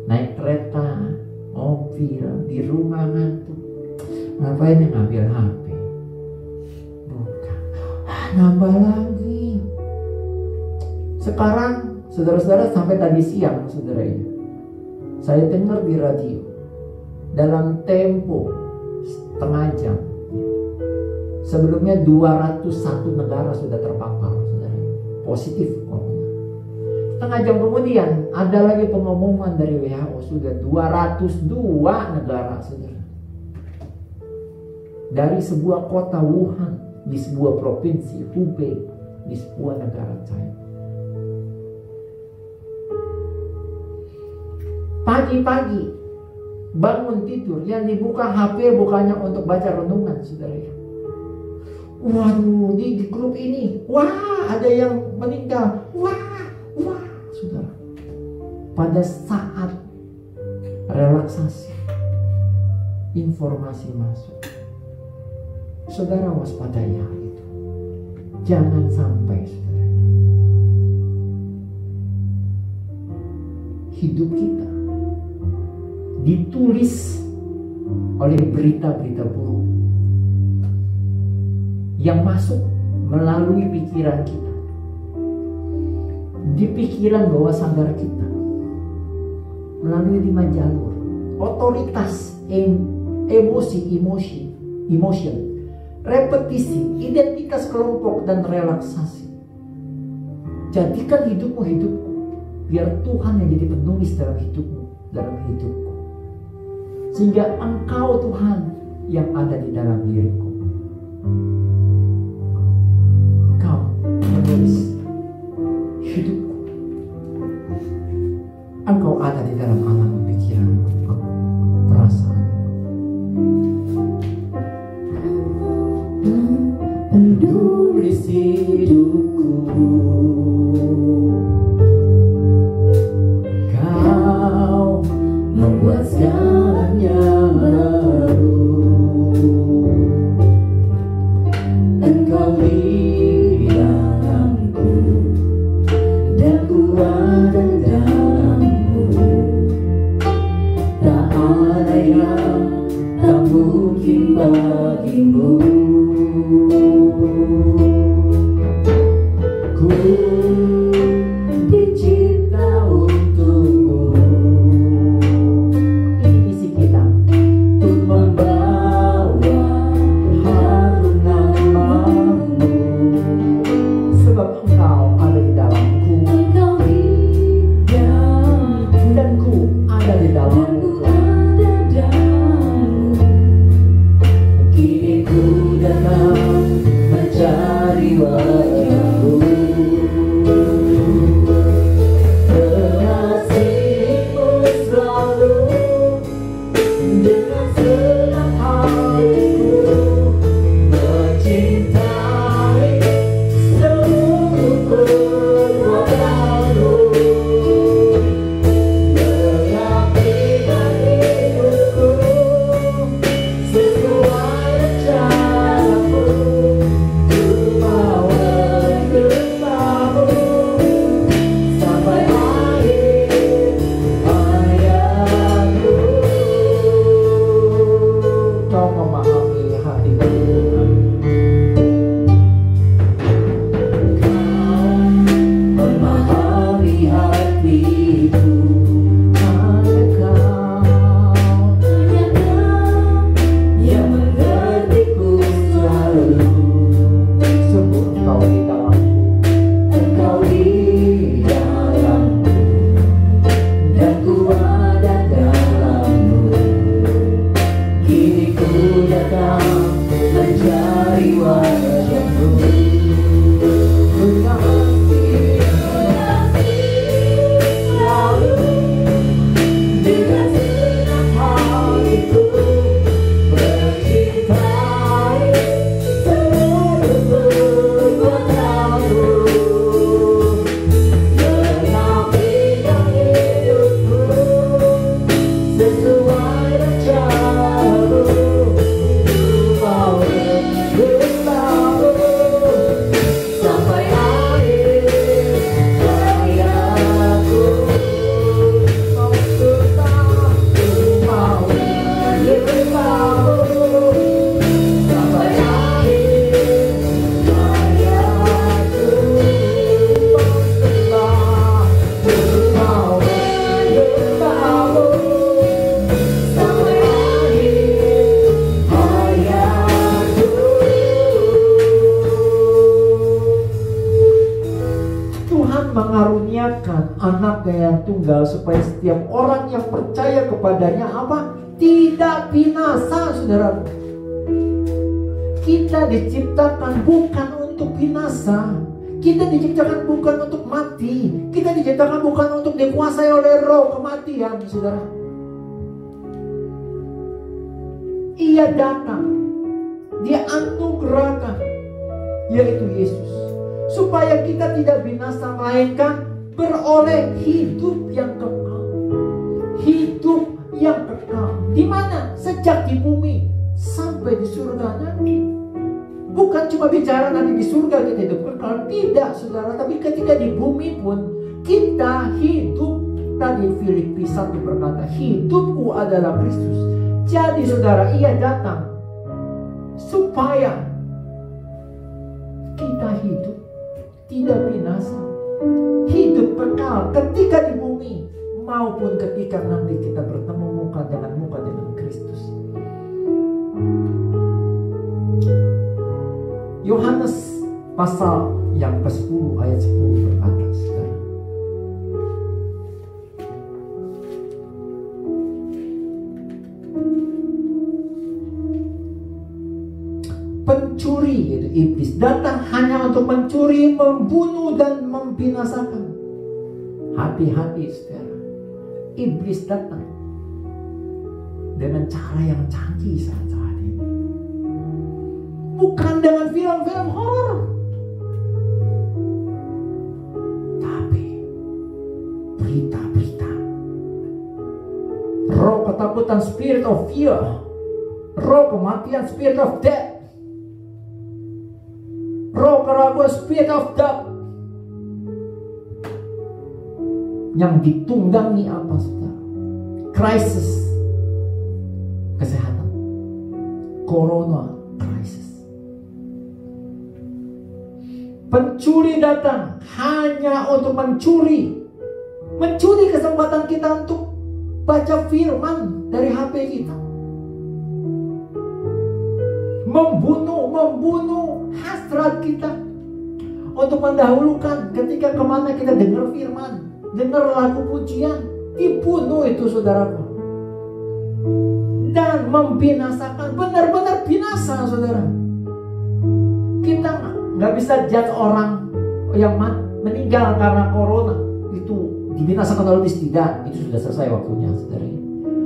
naik kereta, mobil, di rumah ngantuk, ngapain yang ngambil HP? Bukan, nambah lagi. Sekarang, saudara-saudara, sampai tadi siang, saudara ya, saya dengar di radio, dalam tempo setengah jam, sebelumnya 201 negara sudah terpapar, saudara, positif. Setengah jam kemudian ada lagi pengumuman dari WHO, sudah 202 negara, saudara. Dari sebuah kota Wuhan, di sebuah provinsi Hubei, di sebuah negara China. Pagi-pagi bangun tidur, yang dibuka HP bukannya untuk baca renungan, saudara. Waduh, di grup ini, wah, ada yang meninggal, wah, saudara. Pada saat relaksasi, informasi masuk, saudara waspadai hal itu. Jangan sampai, saudara, hidup kita ditulis oleh berita-berita buruk yang masuk melalui pikiran kita, di pikiran bawah sadar kita, melalui 5 jalur: otoritas, emotion, repetisi, identitas kelompok, dan relaksasi. Jadikan hidupmu, biar Tuhan yang jadi penulis dalam hidupmu, dalam hidupku, sehingga Engkau, Tuhan, yang ada di dalam diriku. Engkau menulis hidupku. Engkau ada di dalam alam pikiranku, perasaan. Menulis hidupku. Kau membuat segalanya baru. Engkau di dalamku, dan ku ada dalammu. Tak ada yang tak mungkin bagimu. Tuhan mengaruniakan anaknya yang tunggal supaya setiap orang yang percaya kepadanya apa? Tidak binasa, saudara. Kita diciptakan bukan untuk binasa. Kita diciptakan bukan untuk mati. Kita diciptakan bukan untuk dikuasai oleh roh kematian, saudara. Ia datang, dia anugerahkan, yaitu Yesus, supaya kita tidak binasa, melainkan beroleh hidup yang kekal. Hidup yang kekal. Di mana? Sejak di bumi sampai di surga nanti. Bukan cuma bicara nanti di surga kita hidup kekal, tidak, saudara. Tapi ketika di bumi pun kita hidup. Tadi Filipi 1 berkata, hidupku adalah Kristus. Jadi saudara, ia datang supaya kita hidup tidak binasa, hidup kekal ketika di bumi maupun ketika nanti kita bertemu muka dengan Kristus. Yohanes pasal yang ke-10 ayat 10 berkata, saudara, pencuri, yaitu iblis, datang hanya untuk mencuri, membunuh, dan membinasakan. Hati-hati, saudara. Iblis datang dengan cara yang canggih saat ini. Bukan dengan film-film horor, tapi berita-berita. Roh ketakutan, spirit of fear. Roh kematian, spirit of death. Roh keraguan, spirit of doubt. Yang ditunggangi apa, saudara? Krisis kesehatan, corona crisis. Pencuri datang hanya untuk mencuri kesempatan kita untuk baca firman dari HP kita. Membunuh hasrat kita untuk mendahulukan ketika kemana kita dengar firman, dengar lagu pujian, dibunuh itu, saudaraku. Dan membinasakan, benar-benar binasa, saudara. Kita nggak bisa judge orang yang meninggal karena corona itu dibinasakan oleh iblis, tidak. Itu sudah selesai waktunya, saudara.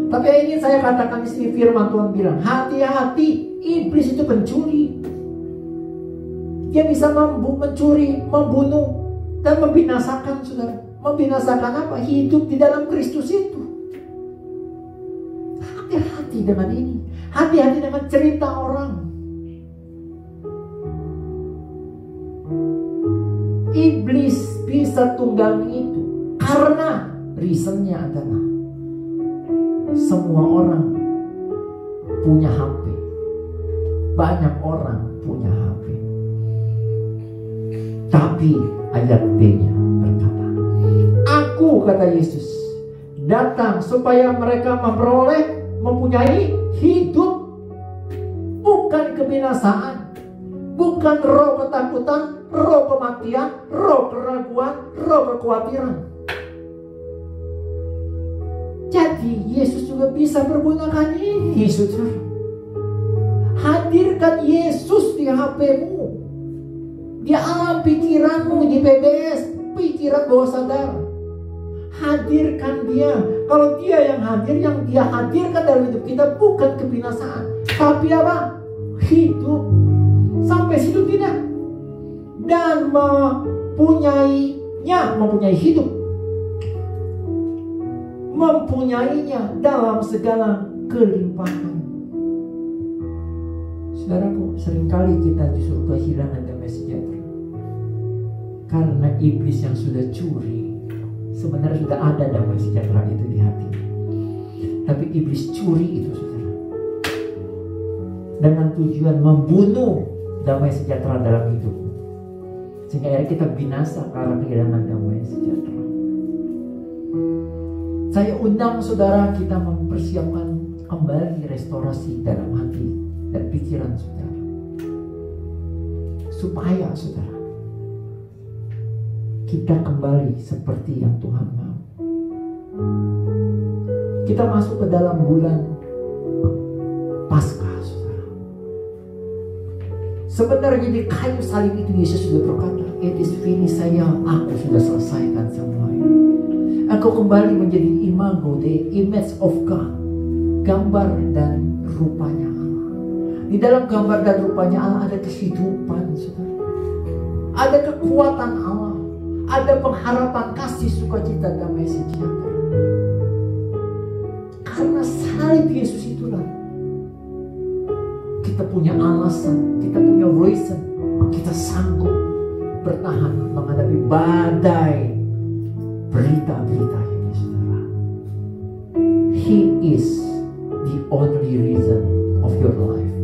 Tapi ingin saya katakan di sini, firman Tuhan bilang, hati-hati. Iblis itu pencuri. Dia bisa mencuri, membunuh, dan membinasakan, saudara. Membinasakan apa? Hidup di dalam Kristus itu. Hati-hati dengan ini. Hati-hati dengan cerita orang. Iblis bisa tunggangi itu karena reasonnya adalah semua orang punya HP. Banyak orang punya HP. Tapi ayat B-nya berkata, aku, kata Yesus, datang supaya mereka mempunyai hidup, bukan kebinasaan, bukan roh ketakutan, roh kematian, roh keraguan, roh kekhawatiran. Jadi Yesus juga bisa menggunakan ini, saudara. Hadirkan Yesus di HP-mu, di alam pikiranmu, di PBS, pikiran bawah sadar. Hadirkan dia. Kalau dia yang hadir, yang dia hadirkan dalam hidup kita bukan kebinasaan, tapi apa? Hidup. Sampai situ tidak. Dan mempunyai hidup. Mempunyainya dalam segala kelimpahan. Saudaraku, seringkali kita justru kehilangan damai sejahtera karena iblis yang sudah curi. Sebenarnya sudah ada damai sejahtera itu di hati, tapi iblis curi itu, saudara, dengan tujuan membunuh damai sejahtera dalam hidup, sehingga akhirnya kita binasa karena kehilangan damai sejahtera. Saya undang saudara kita mempersiapkan kembali restorasi dalam hati dan pikiran saudara, supaya saudara kita kembali seperti yang Tuhan mau. Kita masuk ke dalam bulan Paskah, saudara. Sebenarnya di kayu salib itu Yesus sudah berkata, "It is finished, aku sudah selesaikan semuanya." Engkau kembali menjadi imago, the image of God, gambar dan rupanya Allah. Di dalam gambar dan rupanya Allah ada kehidupan, saudara. Ada kekuatan Allah, ada pengharapan, kasih, sukacita, damai sejahtera. Karena salib Yesus itulah kita punya alasan, kita punya reason, kita sanggup bertahan menghadapi badai berita-berita ini, saudara. He is the only reason of your life.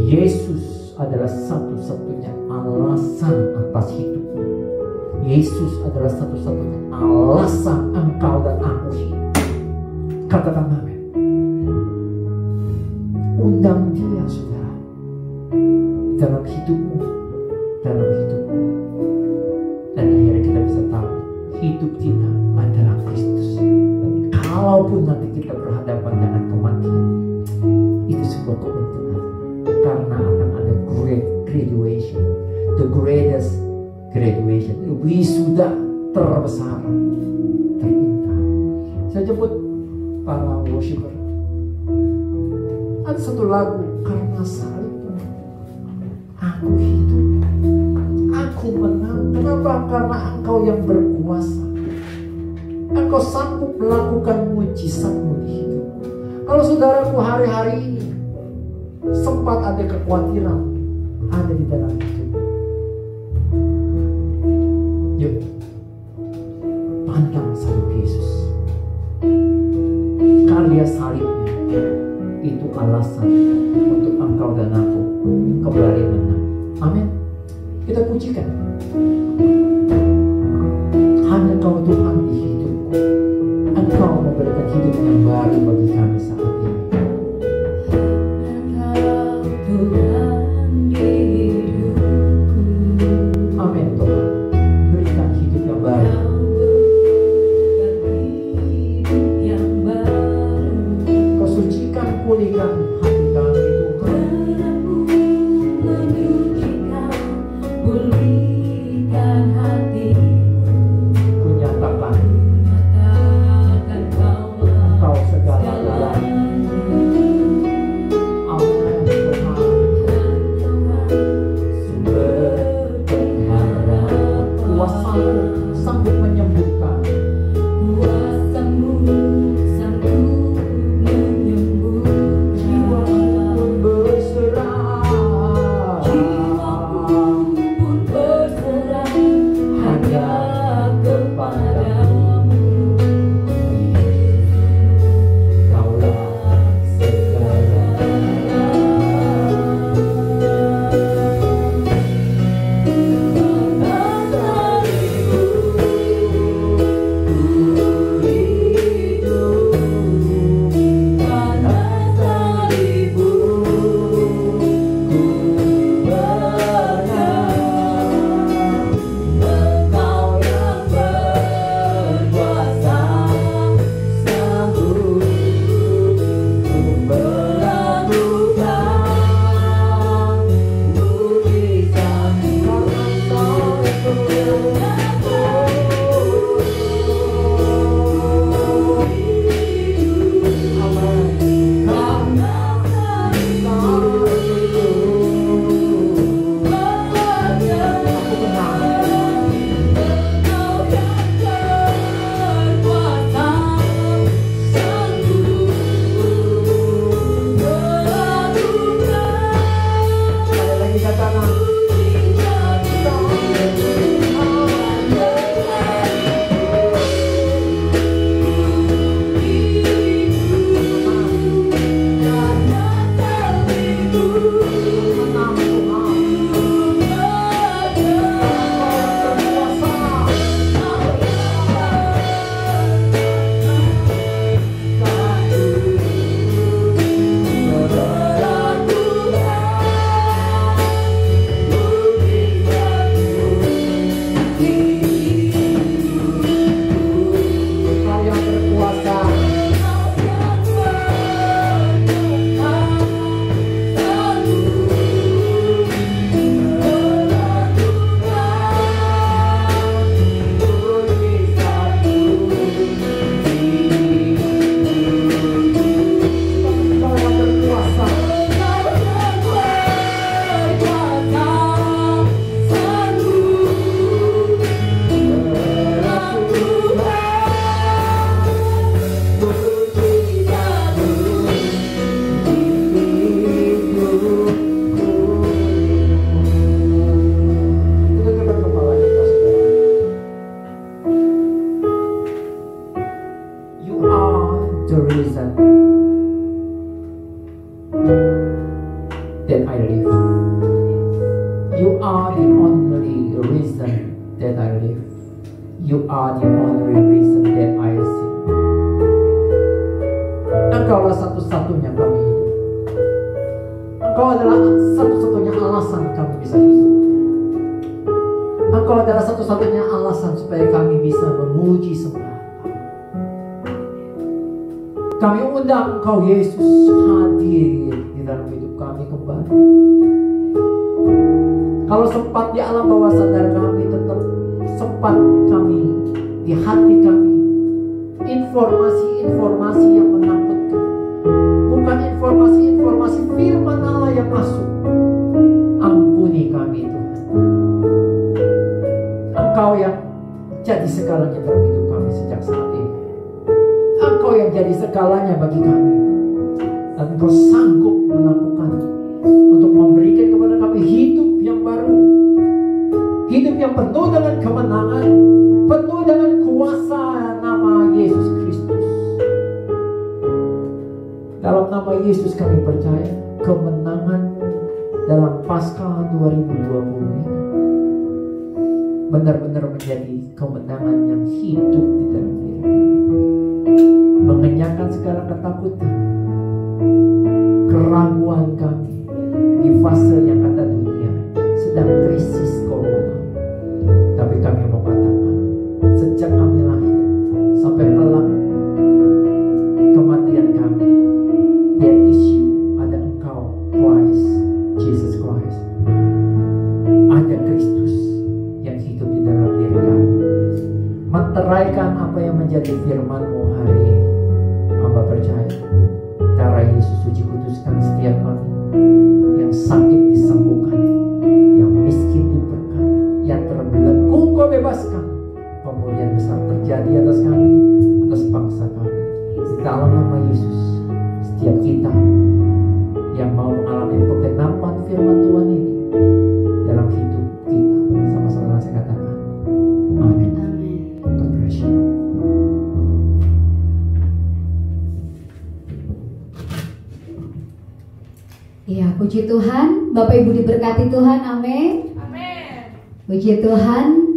Yesus adalah satu-satunya alasan atas hidupmu. Yesus adalah satu-satunya alasan engkau dan aku hidup. Katakan amin. Undang dia, saudara, dalam hidupmu, dalam hidupku. Dan akhirnya kita bisa tahu hidup kita adalah Kristus. Dan kalaupun nanti kita berhadapan dengan kematian, itu sebuah keuntungan. Karena akan ada great graduation, the greatest graduation, wisuda terbesar, terindah. Saya jemput para worshiper. Ada satu lagu, karena salibmu aku hidup, aku menang. Kenapa? Karena engkau yang berkuasa. Engkau sanggup melakukan mujizatmu di hidupku. Kalau saudaraku hari-hari ini sempat ada kekhawatiran ada di dalam hidup, yuk pandang salib Yesus. Karya salibnya itu alasan untuk engkau dan aku kembali menang. Amin. Kita pujikan. Hanya Engkau Tuhan di hidupku. Engkau memberikan hidup yang baru bagi kami saat ini. Amin Tuhan. Berikan hidup yang baru. Kau sucikan, pulihkan hati kami Tuhan. Pulihkan are the only reason that I live. You are the only reason that I sing. Engkaulah satu-satunya kami hidup. Engkau adalah satu-satunya alasan kami bisa hidup. Engkau adalah satu-satunya alasan supaya kami bisa memuji sembah. Kami undang Engkau Yesus hadir di dalam hidup kami kembali. Kalau sempat di alam bawah sadar kami, tetap sempat kami di hati kami informasi-informasi yang menakutkan, bukan informasi-informasi firman Allah yang masuk. Ampuni kami Tuhan. Engkau yang jadi segalanya dalam hidup kami sejak saat ini. Engkau yang jadi segalanya bagi kami, dan Engkau sanggup melakukan untuk memberikan kepada kami hidup yang baru, hidup yang penuh dengan kemenangan, penuh dengan kuasa nama Yesus Kristus. Dalam nama Yesus kami percaya kemenangan dalam Paskah 2020 ini benar-benar menjadi kemenangan yang hidup di dalam diri kami, mengenyangkan segala ketakutan, keraguan kami di fase yang kata dunia sedang krisis corona. Tapi kami mau katakan, sejak kami lahir sampai kelak kematian kami, there is you, ada Engkau, Christ, Jesus Christ, ada Kristus yang hidup di dalam diri kami, menteraikan apa yang menjadi firman-Mu hari ini. Hamba percaya darah Yesus suci kuduskan setiap kami, yang sakit disembuhkan, yang miskin diberkati, yang terbelenggu Kau bebaskan. Pemulihan besar terjadi atas kami, atas bangsa kami. Di dalam nama Yesus, setiap kita yang mau mengalami penggenapan firman Tuhan ini dalam hidup kita, sama-sama saya katakan amin. God bless you. Ya, puji Tuhan, Bapak Ibu diberkati Tuhan, amin. Amin. Puji Tuhan.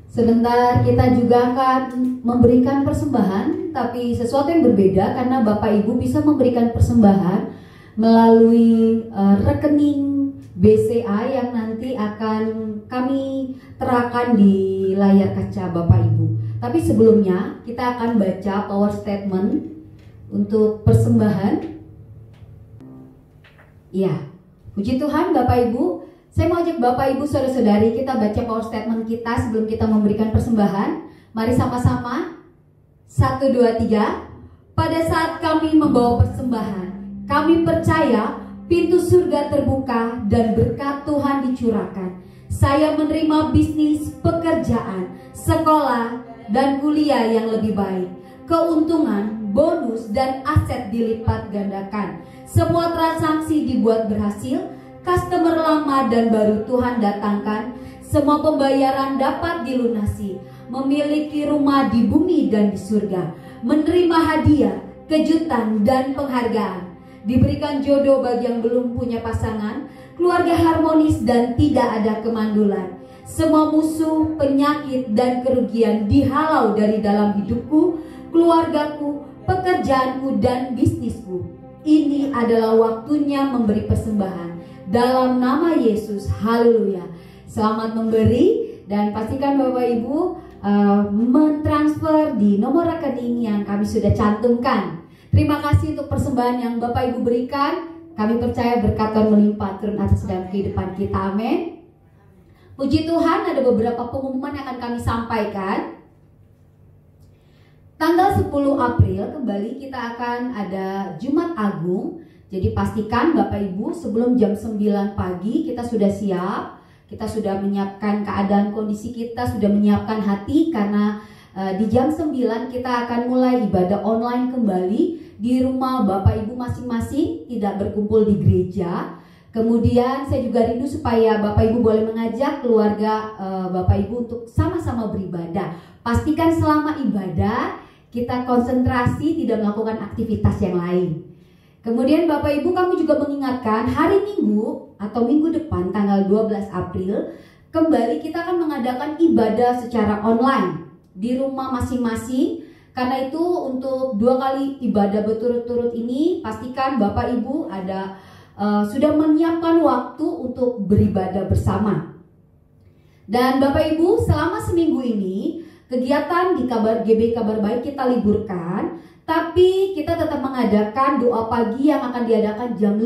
Sebentar kita juga akan memberikan persembahan, tapi sesuatu yang berbeda karena Bapak Ibu bisa memberikan persembahan melalui rekening BCA yang nanti akan kami terakan di layar kaca Bapak Ibu. Tapi sebelumnya kita akan baca power statement untuk persembahan. Ya, puji Tuhan Bapak Ibu. Saya mau ajak Bapak Ibu Saudara-saudari kita baca power statement kita sebelum kita memberikan persembahan. Mari sama-sama. 1, 2, 3. Pada saat kami membawa persembahan, kami percaya pintu surga terbuka dan berkat Tuhan dicurahkan. Saya menerima bisnis, pekerjaan, sekolah, dan kuliah yang lebih baik. Keuntungan, bonus, dan aset dilipat gandakan. Semua transaksi dibuat berhasil. Customer lama dan baru Tuhan datangkan. Semua pembayaran dapat dilunasi. Memiliki rumah di bumi dan di surga. Menerima hadiah, kejutan, dan penghargaan. Diberikan jodoh bagi yang belum punya pasangan. Keluarga harmonis dan tidak ada kemandulan. Semua musuh, penyakit, dan kerugian dihalau dari dalam hidupku, keluargaku, pekerjaanku, dan bisnisku. Ini adalah waktunya memberi persembahan. Dalam nama Yesus, haleluya. Selamat memberi dan pastikan Bapak Ibu mentransfer di nomor rekening yang kami sudah cantumkan. Terima kasih untuk persembahan yang Bapak Ibu berikan. Kami percaya berkat Tuhan melimpah turun atas dalam kehidupan kita, amin. Puji Tuhan, ada beberapa pengumuman yang akan kami sampaikan. Tanggal 10 April kembali kita akan ada Jumat Agung. Jadi pastikan Bapak Ibu sebelum jam 9 pagi kita sudah siap. Kita sudah menyiapkan keadaan kondisi kita, sudah menyiapkan hati karena di jam 9 kita akan mulai ibadah online kembali di rumah Bapak Ibu masing-masing, tidak berkumpul di gereja. Kemudian saya juga rindu supaya Bapak Ibu boleh mengajak keluarga Bapak Ibu untuk sama-sama beribadah. Pastikan selama ibadah kita konsentrasi, tidak melakukan aktivitas yang lain. Kemudian Bapak Ibu, kami juga mengingatkan hari Minggu atau minggu depan tanggal 12 April kembali kita akan mengadakan ibadah secara online di rumah masing-masing. Karena itu untuk 2 kali ibadah berturut-turut ini pastikan Bapak Ibu sudah menyiapkan waktu untuk beribadah bersama. Dan Bapak Ibu, selama seminggu ini kegiatan di GB Kabar Baik kita liburkan, tapi kita tetap mengadakan doa pagi yang akan diadakan jam 5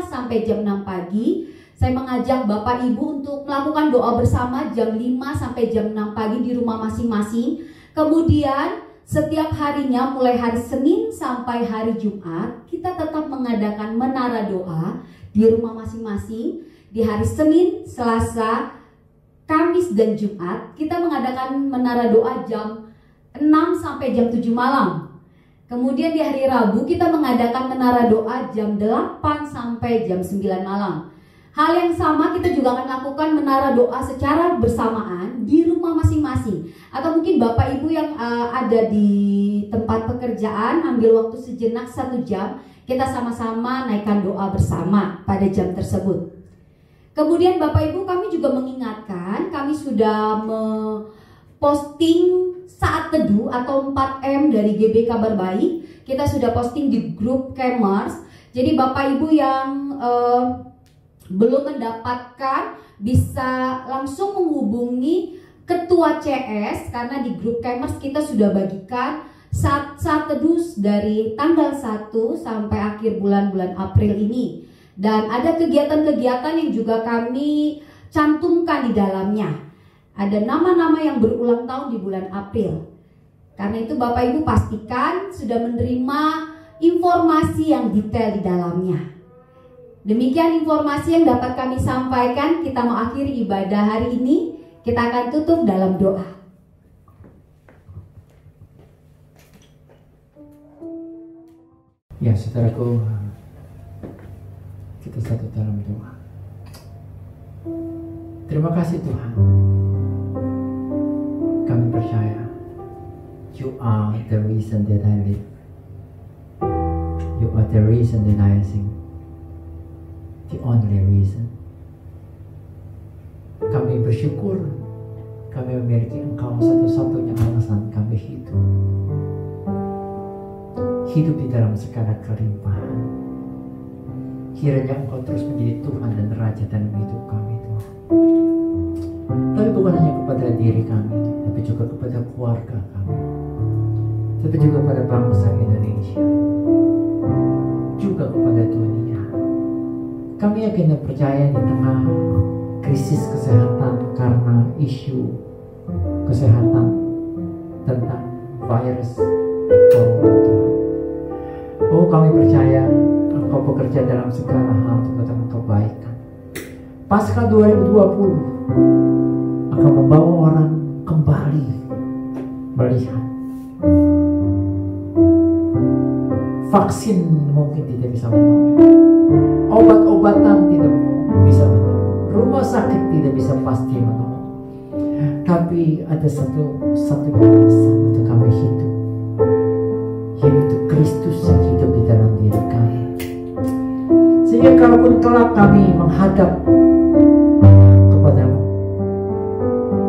sampai jam 6 pagi. Saya mengajak Bapak Ibu untuk melakukan doa bersama jam 5 sampai jam 6 pagi di rumah masing-masing. Kemudian setiap harinya mulai hari Senin sampai hari Jumat kita tetap mengadakan menara doa di rumah masing-masing. Di hari Senin, Selasa, Kamis dan Jumat kita mengadakan menara doa jam 6 sampai jam 7 malam. Kemudian di hari Rabu kita mengadakan menara doa jam 8 sampai jam 9 malam. Hal yang sama kita juga akan lakukan menara doa secara bersamaan di rumah masing-masing. Atau mungkin Bapak Ibu yang ada di tempat pekerjaan ambil waktu sejenak 1 jam, kita sama-sama naikkan doa bersama pada jam tersebut. Kemudian Bapak Ibu, kami juga mengingatkan, kami sudah posting saat teduh atau 4M dari GB Kabar Baik. Kita sudah posting di grup Kemers. Jadi Bapak Ibu yang belum mendapatkan bisa langsung menghubungi Ketua CS, karena di grup Kemers kita sudah bagikan saat teduh dari tanggal 1 sampai akhir bulan April ini. Dan ada kegiatan-kegiatan yang juga kami cantumkan di dalamnya. Ada nama-nama yang berulang tahun di bulan April. Karena itu Bapak Ibu pastikan sudah menerima informasi yang detail di dalamnya. Demikian informasi yang dapat kami sampaikan. Kita mau akhiri ibadah hari ini. Kita akan tutup dalam doa. Ya, saudaraku, kita satu dalam doa. Terima kasih Tuhan. Kami percaya You are the reason that I live. You are the reason that I sing. The only reason. Kami bersyukur kami memiliki Engkau satu-satunya alasan kami hidup. Hidup di dalam segala kelimpahan. Kiranya Engkau terus menjadi Tuhan dan Raja dalam hidup kami, Tuhan. Tapi bukan hanya kepada diri kami, tapi juga kepada keluarga kami, tapi juga pada bangsa Indonesia, juga kepada dunia. Kami yakin dan percaya di tengah krisis kesehatan karena isu kesehatan tentang virus corona, Tuhan. Oh, kami percaya Engkau bekerja dalam segala hal untuk datang kebaikan. Pasca 2020 akan membawa orang kembali melihat. Vaksin mungkin tidak bisa menolong, obat-obatan tidak bisa menolong, rumah sakit tidak bisa pasti menolong. Tapi ada satu-satunya alasan untuk kami hidup, yaitu Kristus yang hidup di dalam diri kami. Sehingga kalaupun kelak kami menghadap kepadamu,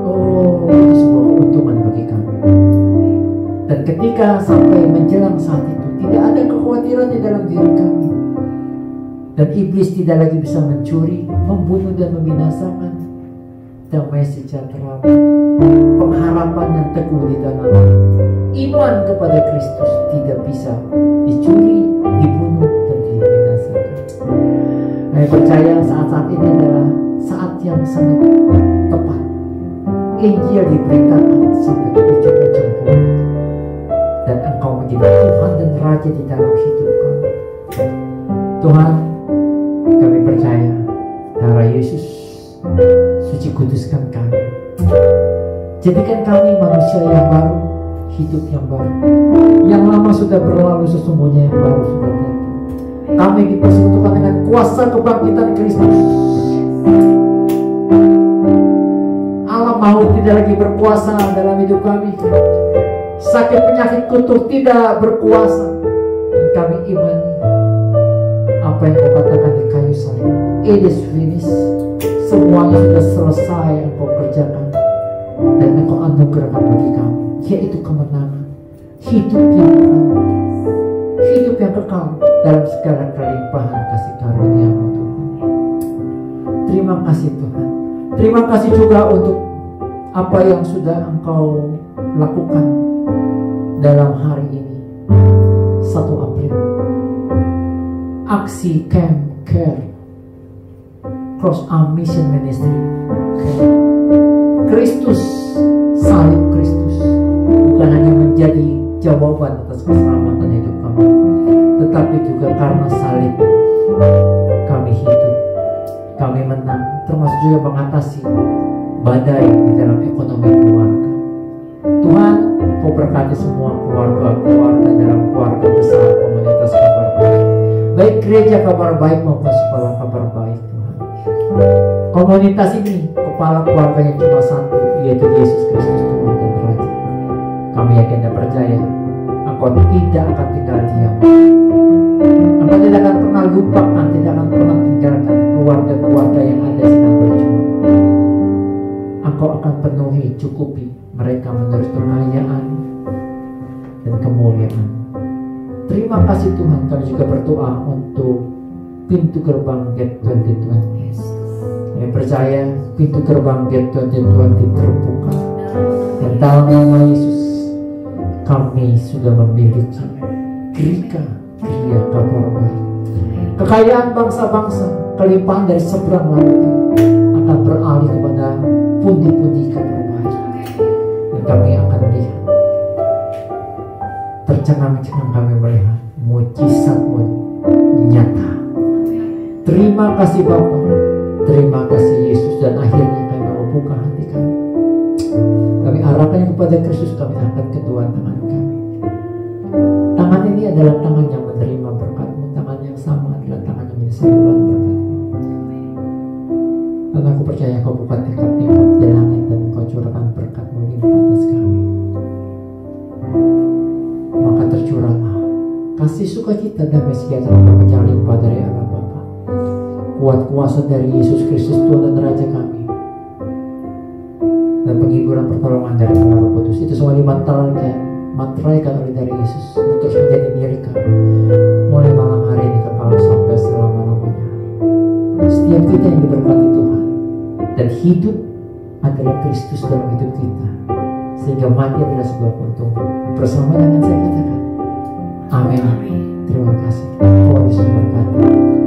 oh, itu sebuah keuntungan bagi kami. Dan ketika sampai menjelang saat itu, tidak ada kekhawatiran di dalam diri kami. Dan iblis tidak lagi bisa mencuri, membunuh dan membinasakan. Damai sejahtera, pengharapan yang teguh di dalam iman kepada Kristus tidak bisa dicuri, dibunuh dan dibinasakan. Kami percaya saat-saat ini adalah saat yang sangat tepat. Injil diberitakan sampai ke ujung-ujung bumi. Dan Engkau menjadi Tuhan dan Raja di dalam hidup kami. Tuhan, kami percaya darah Yesus suci kuduskan kami. Jadikan kami manusia yang baru, hidup yang baru. Yang lama sudah berlalu, sesungguhnya yang baru sudah datang. Kami dipersekutukan dengan kuasa kebangkitan Kristus. Alam maut tidak lagi berkuasa dalam hidup kami. Sakit penyakit kutuk tidak berkuasa. Dan kami imani apa yang Kau katakan di kayu salib. It is finished. semuanya sudah selesai Engkau kerjakan dan Engkau anugerahkan bagi kami, yaitu kemenangan, hidup yang kekal, hidup yang kekal dalam segala kelimpahan kasih karunia-Mu Tuhan. Terima kasih Tuhan. Terima kasih juga untuk apa yang sudah Engkau lakukan dalam hari ini, 1 April, aksi Camp Care Cross Arm Mission Ministry. Kristus, salib Kristus bukan hanya menjadi jawaban atas keselamatan hidup kami, tetapi juga karena salib kami hidup, kami menang, termasuk juga mengatasi badai di dalam ekonomi keluarga. Tuhan, Kau berkati semua keluarga dalam keluarga besar komunitas kabar baik, baik gereja kabar baik maupun sekolah kabar baik. Tuhan, komunitas ini kepala keluarganya cuma satu, yaitu Yesus Kristus Tuhan dan Raja. Kami yakin dan percaya Engkau tidak akan tinggal diam. Engkau tidak akan pernah lupakan, tidak akan pernah tinggalkan keluarga-keluarga yang ada sedang berjuang. Engkau akan penuhi, cukupi mereka menurut kekayaan dan kemuliaan. Terima kasih Tuhan. Kami juga berdoa untuk pintu gerbang Gate 2020. Kami percaya pintu gerbang Gate 2020 terbuka, dan dalam nama Yesus kami sudah memiliki gereja kabar baik. Kekayaan bangsa-bangsa, kelimpahan dari seberang lautan akan beralih kepada pundi-pundi kabar baik, dan kami akan melihat, tercengang-cengang kami melihat mujizat-Mu nyata. Terima kasih Bapa, terima kasih Yesus, dan akhirnya kami mau buka hati kami. Kami arahkan kepada Kristus, kami angkat kedua tangan kami. Tangan ini adalah tangan yang menerima berkat-Mu, tangan yang sama adalah tangan yang menyelesaikan berkat-Mu. Dan aku percaya Kau buka tingkap-tingkap di langit, dan Kau curahkan berkat-Mu limpah atas kami. Maka tercurahlah kasih sukacita damai sejahtera berkah limpah dari Allah Bapa, kuat kuasa dari Yesus Kristus Tuhan dan Raja kami, dan penghiburan pertolongan dari Allah Roh Kudus. Itu semua dimantraikan oleh dari Yesus untuk menjadi milik kami mulai malam hari ini kekal sampai selama-lamanya. Setiap kita yang diberkati Tuhan, dan hidup adalah Kristus dalam hidup kita, sehingga mati adalah sebuah untung. Bersama dengan saya katakan amin. Terima kasih. Tuhan Yesus memberkati.